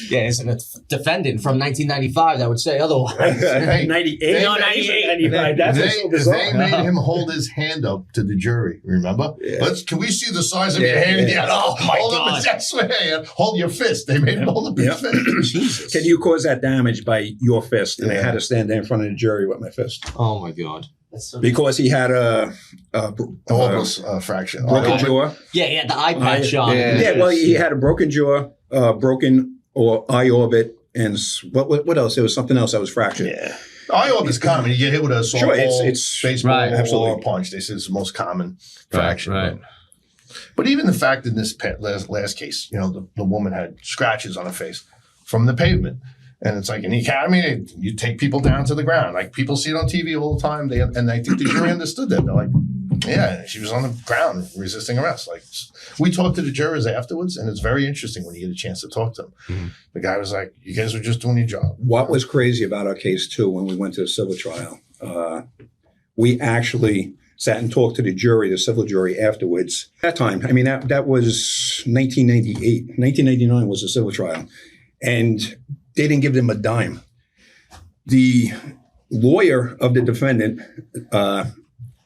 Yeah, isn't a defendant from 1995 that would say otherwise. Hey, 98. No, 98. 95. That's what's so bizarre. They made him hold his hand up to the jury. Remember? Yeah. Can we see the size of your hand? Yeah. Oh my God. God! That's way. Hold your fist. They made him hold up his fist. Can you cause that damage by your fist? And I had to stand there in front of the jury with my fist. Oh my God. Because he had a Orbital fracture. broken jaw. Yeah, he had the eye patch on. Yeah, well, he had a broken jaw, broken or eye orbit, and what else? There was something else that was fractured. Yeah. Eye orbit's common. You get hit with a softball, it's baseball, right, absolutely. or a punch. They say it's the most common fracture. Right. But even the fact in this last case, you know, the woman had scratches on her face from the pavement. And it's like in the academy, you take people down to the ground. Like people see it on TV all the time. And I think the jury understood that. They're like, yeah, she was on the ground resisting arrest. Like we talked to the jurors afterwards, and it's very interesting when you get a chance to talk to them. Mm-hmm. The guy was like, you guys were just doing your job. What was crazy about our case too, when we went to the civil trial, we actually sat and talked to the jury, the civil jury afterwards. That time, I mean, that was 1998. 1999 was the civil trial. And they didn't give them a dime. The lawyer of the defendant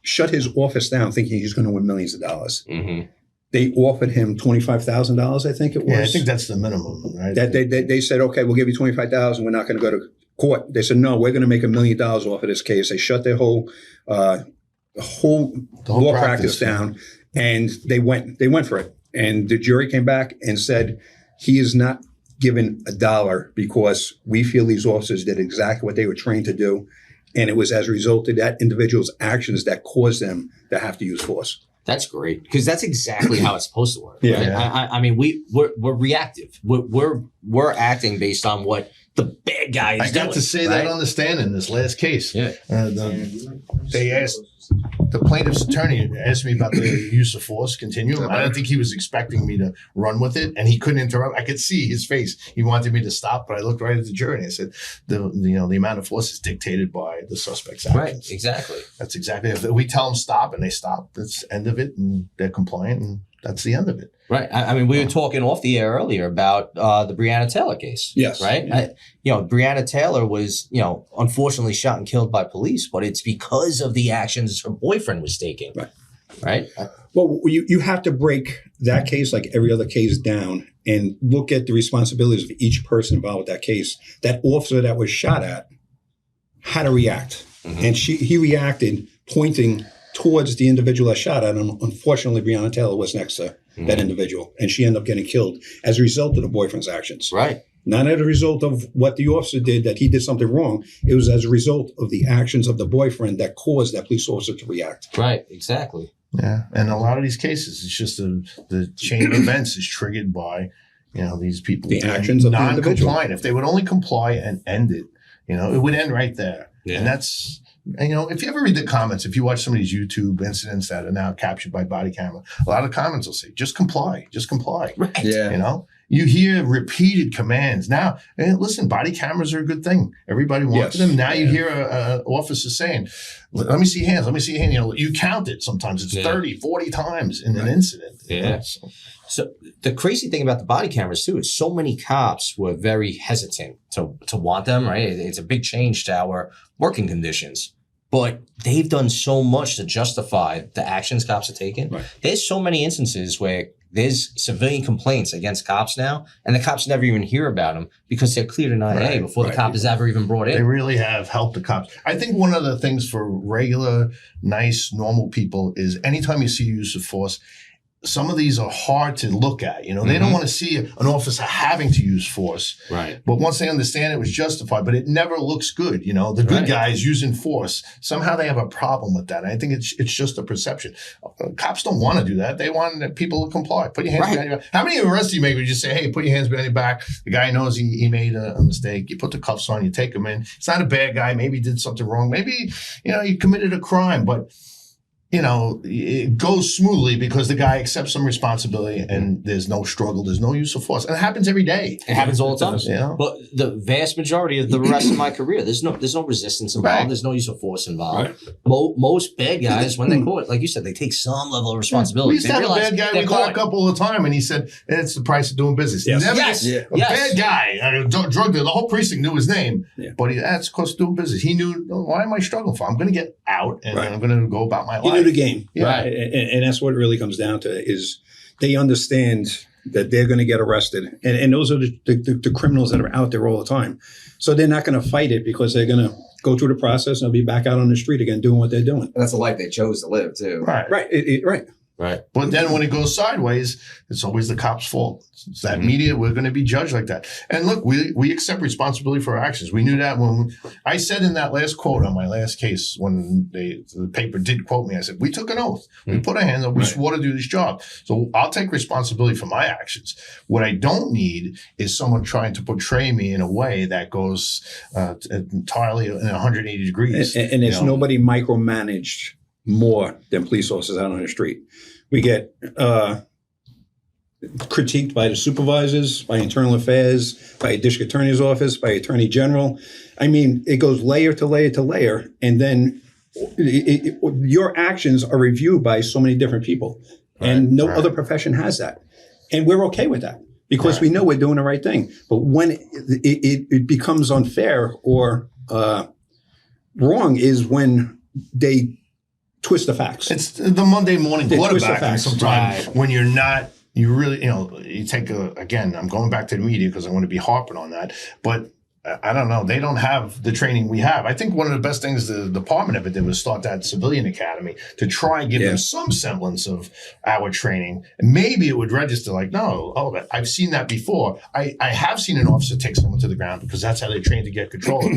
shut his office down thinking he's going to win millions of dollars. Mm-hmm. They offered him $25,000, I think it was. Yeah, I think that's the minimum, right? That they said, okay, we'll give you $25,000. We're not going to go to court. They said, no, we're going to make $1 million off of this case. They shut their whole law practice down, and they went for it. And the jury came back and said, he is not given a dollar because we feel these officers did exactly what they were trained to do. And it was as a result of that individual's actions that caused them to have to use force. That's great, because that's exactly how it's supposed to work. Yeah. Right? I mean, we're reactive. We're acting based on what the bad guy is doing. I got to say right? that on the stand in this last case. Yeah. They asked the plaintiff's attorney asked me about the use of force continuum. I don't think he was expecting me to run with it, and he couldn't interrupt. I could see his face. He wanted me to stop, but I looked right at the jury and I said, the amount of force is dictated by the suspect's actions. Right, exactly. That's exactly. If we tell them stop and they stop, that's the end of it, and they're compliant, and that's the end of it. Right. I mean, we were talking off the air earlier about the Breonna Taylor case. Yes. Right. Yeah. Breonna Taylor was, unfortunately shot and killed by police, but it's because of the actions her boyfriend was taking. Right. Right. Well, you have to break that case like every other case down and look at the responsibilities of each person involved with that case. That officer that was shot at had to react. Mm-hmm. And he reacted pointing towards the individual that shot at him. Unfortunately, Breonna Taylor was next to that individual, and she ended up getting killed as a result of the boyfriend's actions. Right. Not as a result of what the officer did, that he did something wrong. It was as a result of the actions of the boyfriend that caused that police officer to react. Right. Exactly. Yeah. And a lot of these cases, it's just the chain of events is triggered by, these people. The actions of the individual. Non-compliant. If they would only comply and end it, it would end right there. Yeah. And that's... if you ever read the comments, if you watch some of these YouTube incidents that are now captured by body camera, a lot of comments will say, just comply. Right. Yeah. You hear repeated commands. Now, listen, body cameras are a good thing. Everybody wanted them. Now you hear an officer saying, let me see hands, let me see hands. You count it sometimes. It's 30, 40 times in an incident. Yeah. So the crazy thing about the body cameras too is so many cops were very hesitant to want them, right? It's a big change to our working conditions, but they've done so much to justify the actions cops are taking. Right. There's so many instances where there's civilian complaints against cops now, and the cops never even hear about them because they're cleared in IA before the cop is ever even brought in. They really have helped the cops. I think one of the things for regular, nice, normal people is anytime you see use of force, some of these are hard to look at. You know, they don't want to see an officer having to use force. Right. But once they understand it was justified, but it never looks good. You know, the good guys using force, somehow they have a problem with that. And I think it's just a perception. Cops don't want to do that. They want people to comply. Put your hands behind your back. How many arrests do you make where you just say, hey, put your hands behind your back? The guy knows he made a mistake. You put the cuffs on, you take him in. It's not a bad guy. Maybe he did something wrong. Maybe, you know, he committed a crime, but you know, it goes smoothly because the guy accepts some responsibility and there's no struggle, there's no use of force. And it happens every day. It happens all the time. You know? But the vast majority of the rest of my career, there's no resistance involved. Right. There's no use of force involved. Most bad guys, when they're caught, like you said, they take some level of responsibility. We used to have a bad guy we lock up all the time, and he said, it's the price of doing business. Yes. Never, a bad guy, a drug dealer, the whole precinct knew his name, but that's cost of doing business. He knew, why am I struggling for? I'm going to get out, and I'm going to go about my life. He knew the game. Yeah. And that's what it really comes down to is they understand that they're going to get arrested. And those are the criminals that are out there all the time. So they're not going to fight it because they're going to go through the process and they'll be back out on the street again doing what they're doing. And that's a life they chose to live, too. Right. Right. But then when it goes sideways, it's always the cop's fault. It's that media, we're going to be judged like that. And look, we accept responsibility for our actions. We knew that when I said in that last quote on my last case, when the paper did quote me, I said, we took an oath. We put our hands up. We swore to do this job. So I'll take responsibility for my actions. What I don't need is someone trying to portray me in a way that goes entirely in 180 degrees. And there's nobody micromanaged more than police officers out on the street. We get critiqued by the supervisors, by internal affairs, by a district attorney's office, by attorney general. I mean, it goes layer to layer to layer. And then your actions are reviewed by so many different people. And no other profession has that. And we're okay with that because we know we're doing the right thing. But when it becomes unfair or wrong is when they twist the facts. It's the Monday morning quarterbacking sometimes Right. when you're not, you really, you take again, I'm going back to the media because I want to be harping on that, but I don't know. They don't have the training we have. I think one of the best things the department ever did was start that civilian academy to try and give them some semblance of our training. And maybe it would register like, I've seen that before. I have seen an officer take someone to the ground because that's how they train to get control.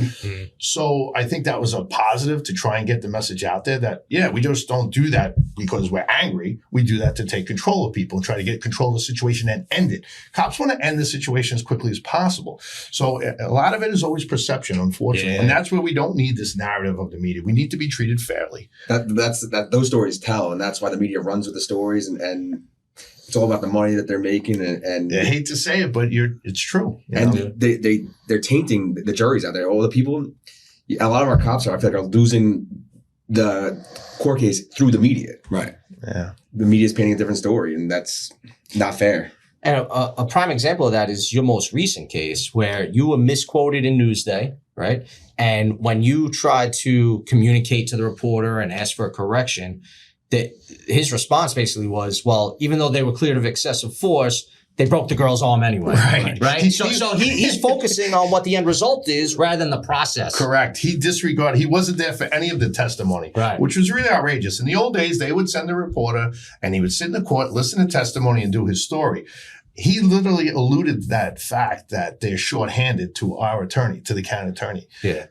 So I think that was a positive to try and get the message out there that, we just don't do that because we're angry. We do that to take control of people and try to get control of the situation and end it. Cops want to end the situation as quickly as possible. So a lot of it is always perception, unfortunately, and that's where we don't need this narrative of the media. We need to be treated fairly. Those stories tell, and that's why the media runs with the stories, and it's all about the money that they're making. And I hate to say it, but it's true. They're tainting the juries out there. All the people, a lot of our cops I feel like are losing the court case through the media. Right. Yeah. The media is painting a different story, and that's not fair. And a prime example of that is your most recent case where you were misquoted in Newsday, right? And when you tried to communicate to the reporter and ask for a correction, his response basically was, well, even though they were cleared of excessive force, they broke the girl's arm anyway. Right? So he's focusing on what the end result is rather than the process. Correct. He disregarded. He wasn't there for any of the testimony, which was really outrageous. In the old days, they would send a reporter and he would sit in the court, listen to testimony and do his story. He literally alluded to that fact that they're shorthanded to our attorney, to the county attorney. Yeah.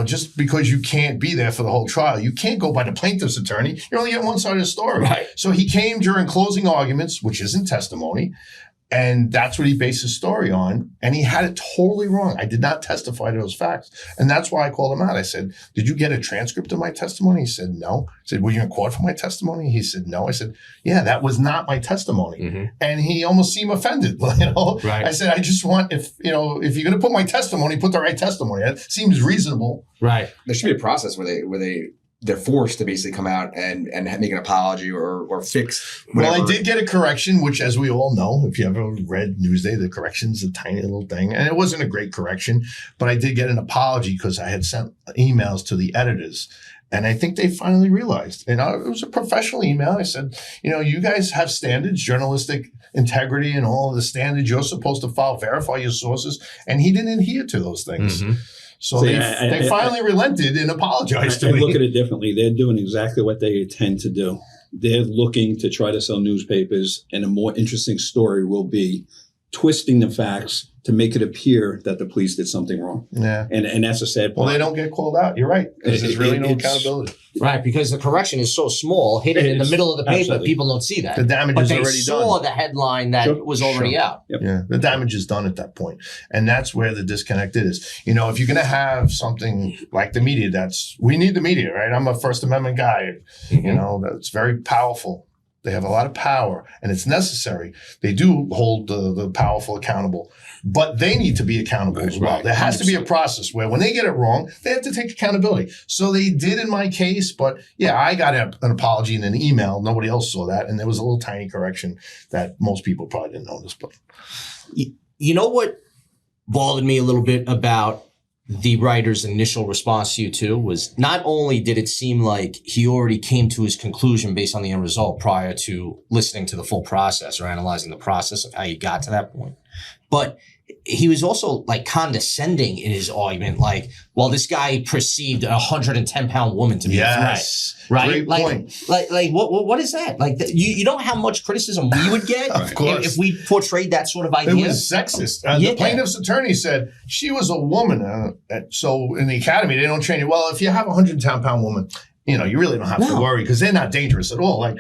Just because you can't be there for the whole trial, you can't go by the plaintiff's attorney. You're only getting one side of the story. Right. So he came during closing arguments, which isn't testimony, and that's what he based his story on. And he had it totally wrong. I did not testify to those facts. And that's why I called him out. I said, did you get a transcript of my testimony? He said, no. I said, were you in court for my testimony? He said, no. I said, yeah, that was not my testimony. And he almost seemed offended. I said, I just want, if you're going to put my testimony, put the right testimony. That seems reasonable. Right. There should be a process where they're forced to basically come out and make an apology or fix whatever. Well, I did get a correction, which, as we all know, if you ever read Newsday, the correction's a tiny little thing. And it wasn't a great correction, but I did get an apology because I had sent emails to the editors. And I think they finally realized. And it was a professional email. I said, you guys have standards, journalistic integrity and all of the standards you're supposed to follow, verify your sources. And he didn't adhere to those things. Mm-hmm. So they finally relented and apologized to me. I look at it differently. They're doing exactly what they intend to do. They're looking to try to sell newspapers, and a more interesting story will be twisting the facts to make it appear that the police did something wrong. Yeah. And that's a sad part. Well, they don't get called out. You're right. Because there's really no accountability. Right, because the correction is so small, hidden in the middle of the paper, Absolutely. people don't see that. The damage but is they already saw done. the headline that was already out. Yep. Yeah, the damage is done at that point. And that's where the disconnect is. If you're going to have something like the media, we need the media, right? I'm a First Amendment guy. That's very powerful. They have a lot of power, and it's necessary. They do hold the powerful accountable, but they need to be accountable as well. There has to be a process where when they get it wrong, they have to take accountability. So they did in my case, but yeah, I got an apology in an email. Nobody else saw that, and there was a little tiny correction that most people probably didn't notice. But you know what bothered me a little bit about the writer's initial response to you too was not only did it seem like he already came to his conclusion based on the end result prior to listening to the full process or analyzing the process of how you got to that point, but he was also like condescending in his argument. Like, well, this guy perceived a 110-pound woman to be a threat, right? Great point. Like what is that? Like, you know how much criticism we would get Of course. if we portrayed that sort of idea? It was sexist. The plaintiff's attorney said she was a woman. So in the academy, they don't train you. Well, if you have a 110-pound woman, you really don't have to worry because they're not dangerous at all. Like,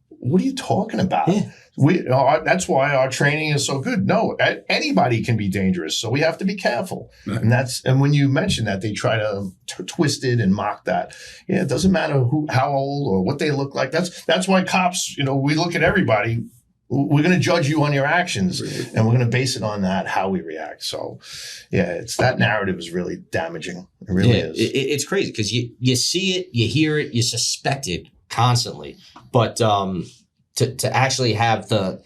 what are you talking about? Yeah. That's why our training is so good. No, anybody can be dangerous, so we have to be careful. Right. And when you mention that, they try to twist it and mock that. Yeah, it doesn't matter how old or what they look like. That's why cops, we look at everybody. We're going to judge you on your actions, and we're going to base it on that, how we react. So, yeah, that narrative is really damaging. It really is. It's crazy because you see it, you hear it, you suspect it constantly, but to actually have the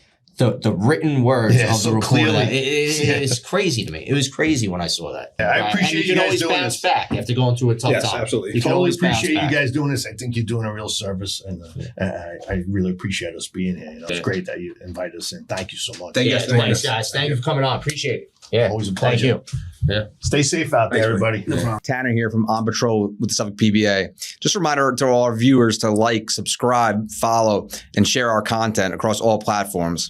written words of so the report, clearly. It is crazy to me. It was crazy when I saw that. Yeah, I appreciate you you guys always doing bounce this. back after going through a tough Yes, time. absolutely. You can Totally always bounce appreciate you back. guys doing this. I think you're doing a real service, and I really appreciate us being here. It's great that you invited us in. Thank you so much. Thanks, guys. Thank you for coming on. Appreciate it. Yeah, always a pleasure. Thank you. Yeah. Stay safe out there, everybody. Tanner here from On Patrol with the Suffolk PBA. Just a reminder to all our viewers to like, subscribe, follow, and share our content across all platforms.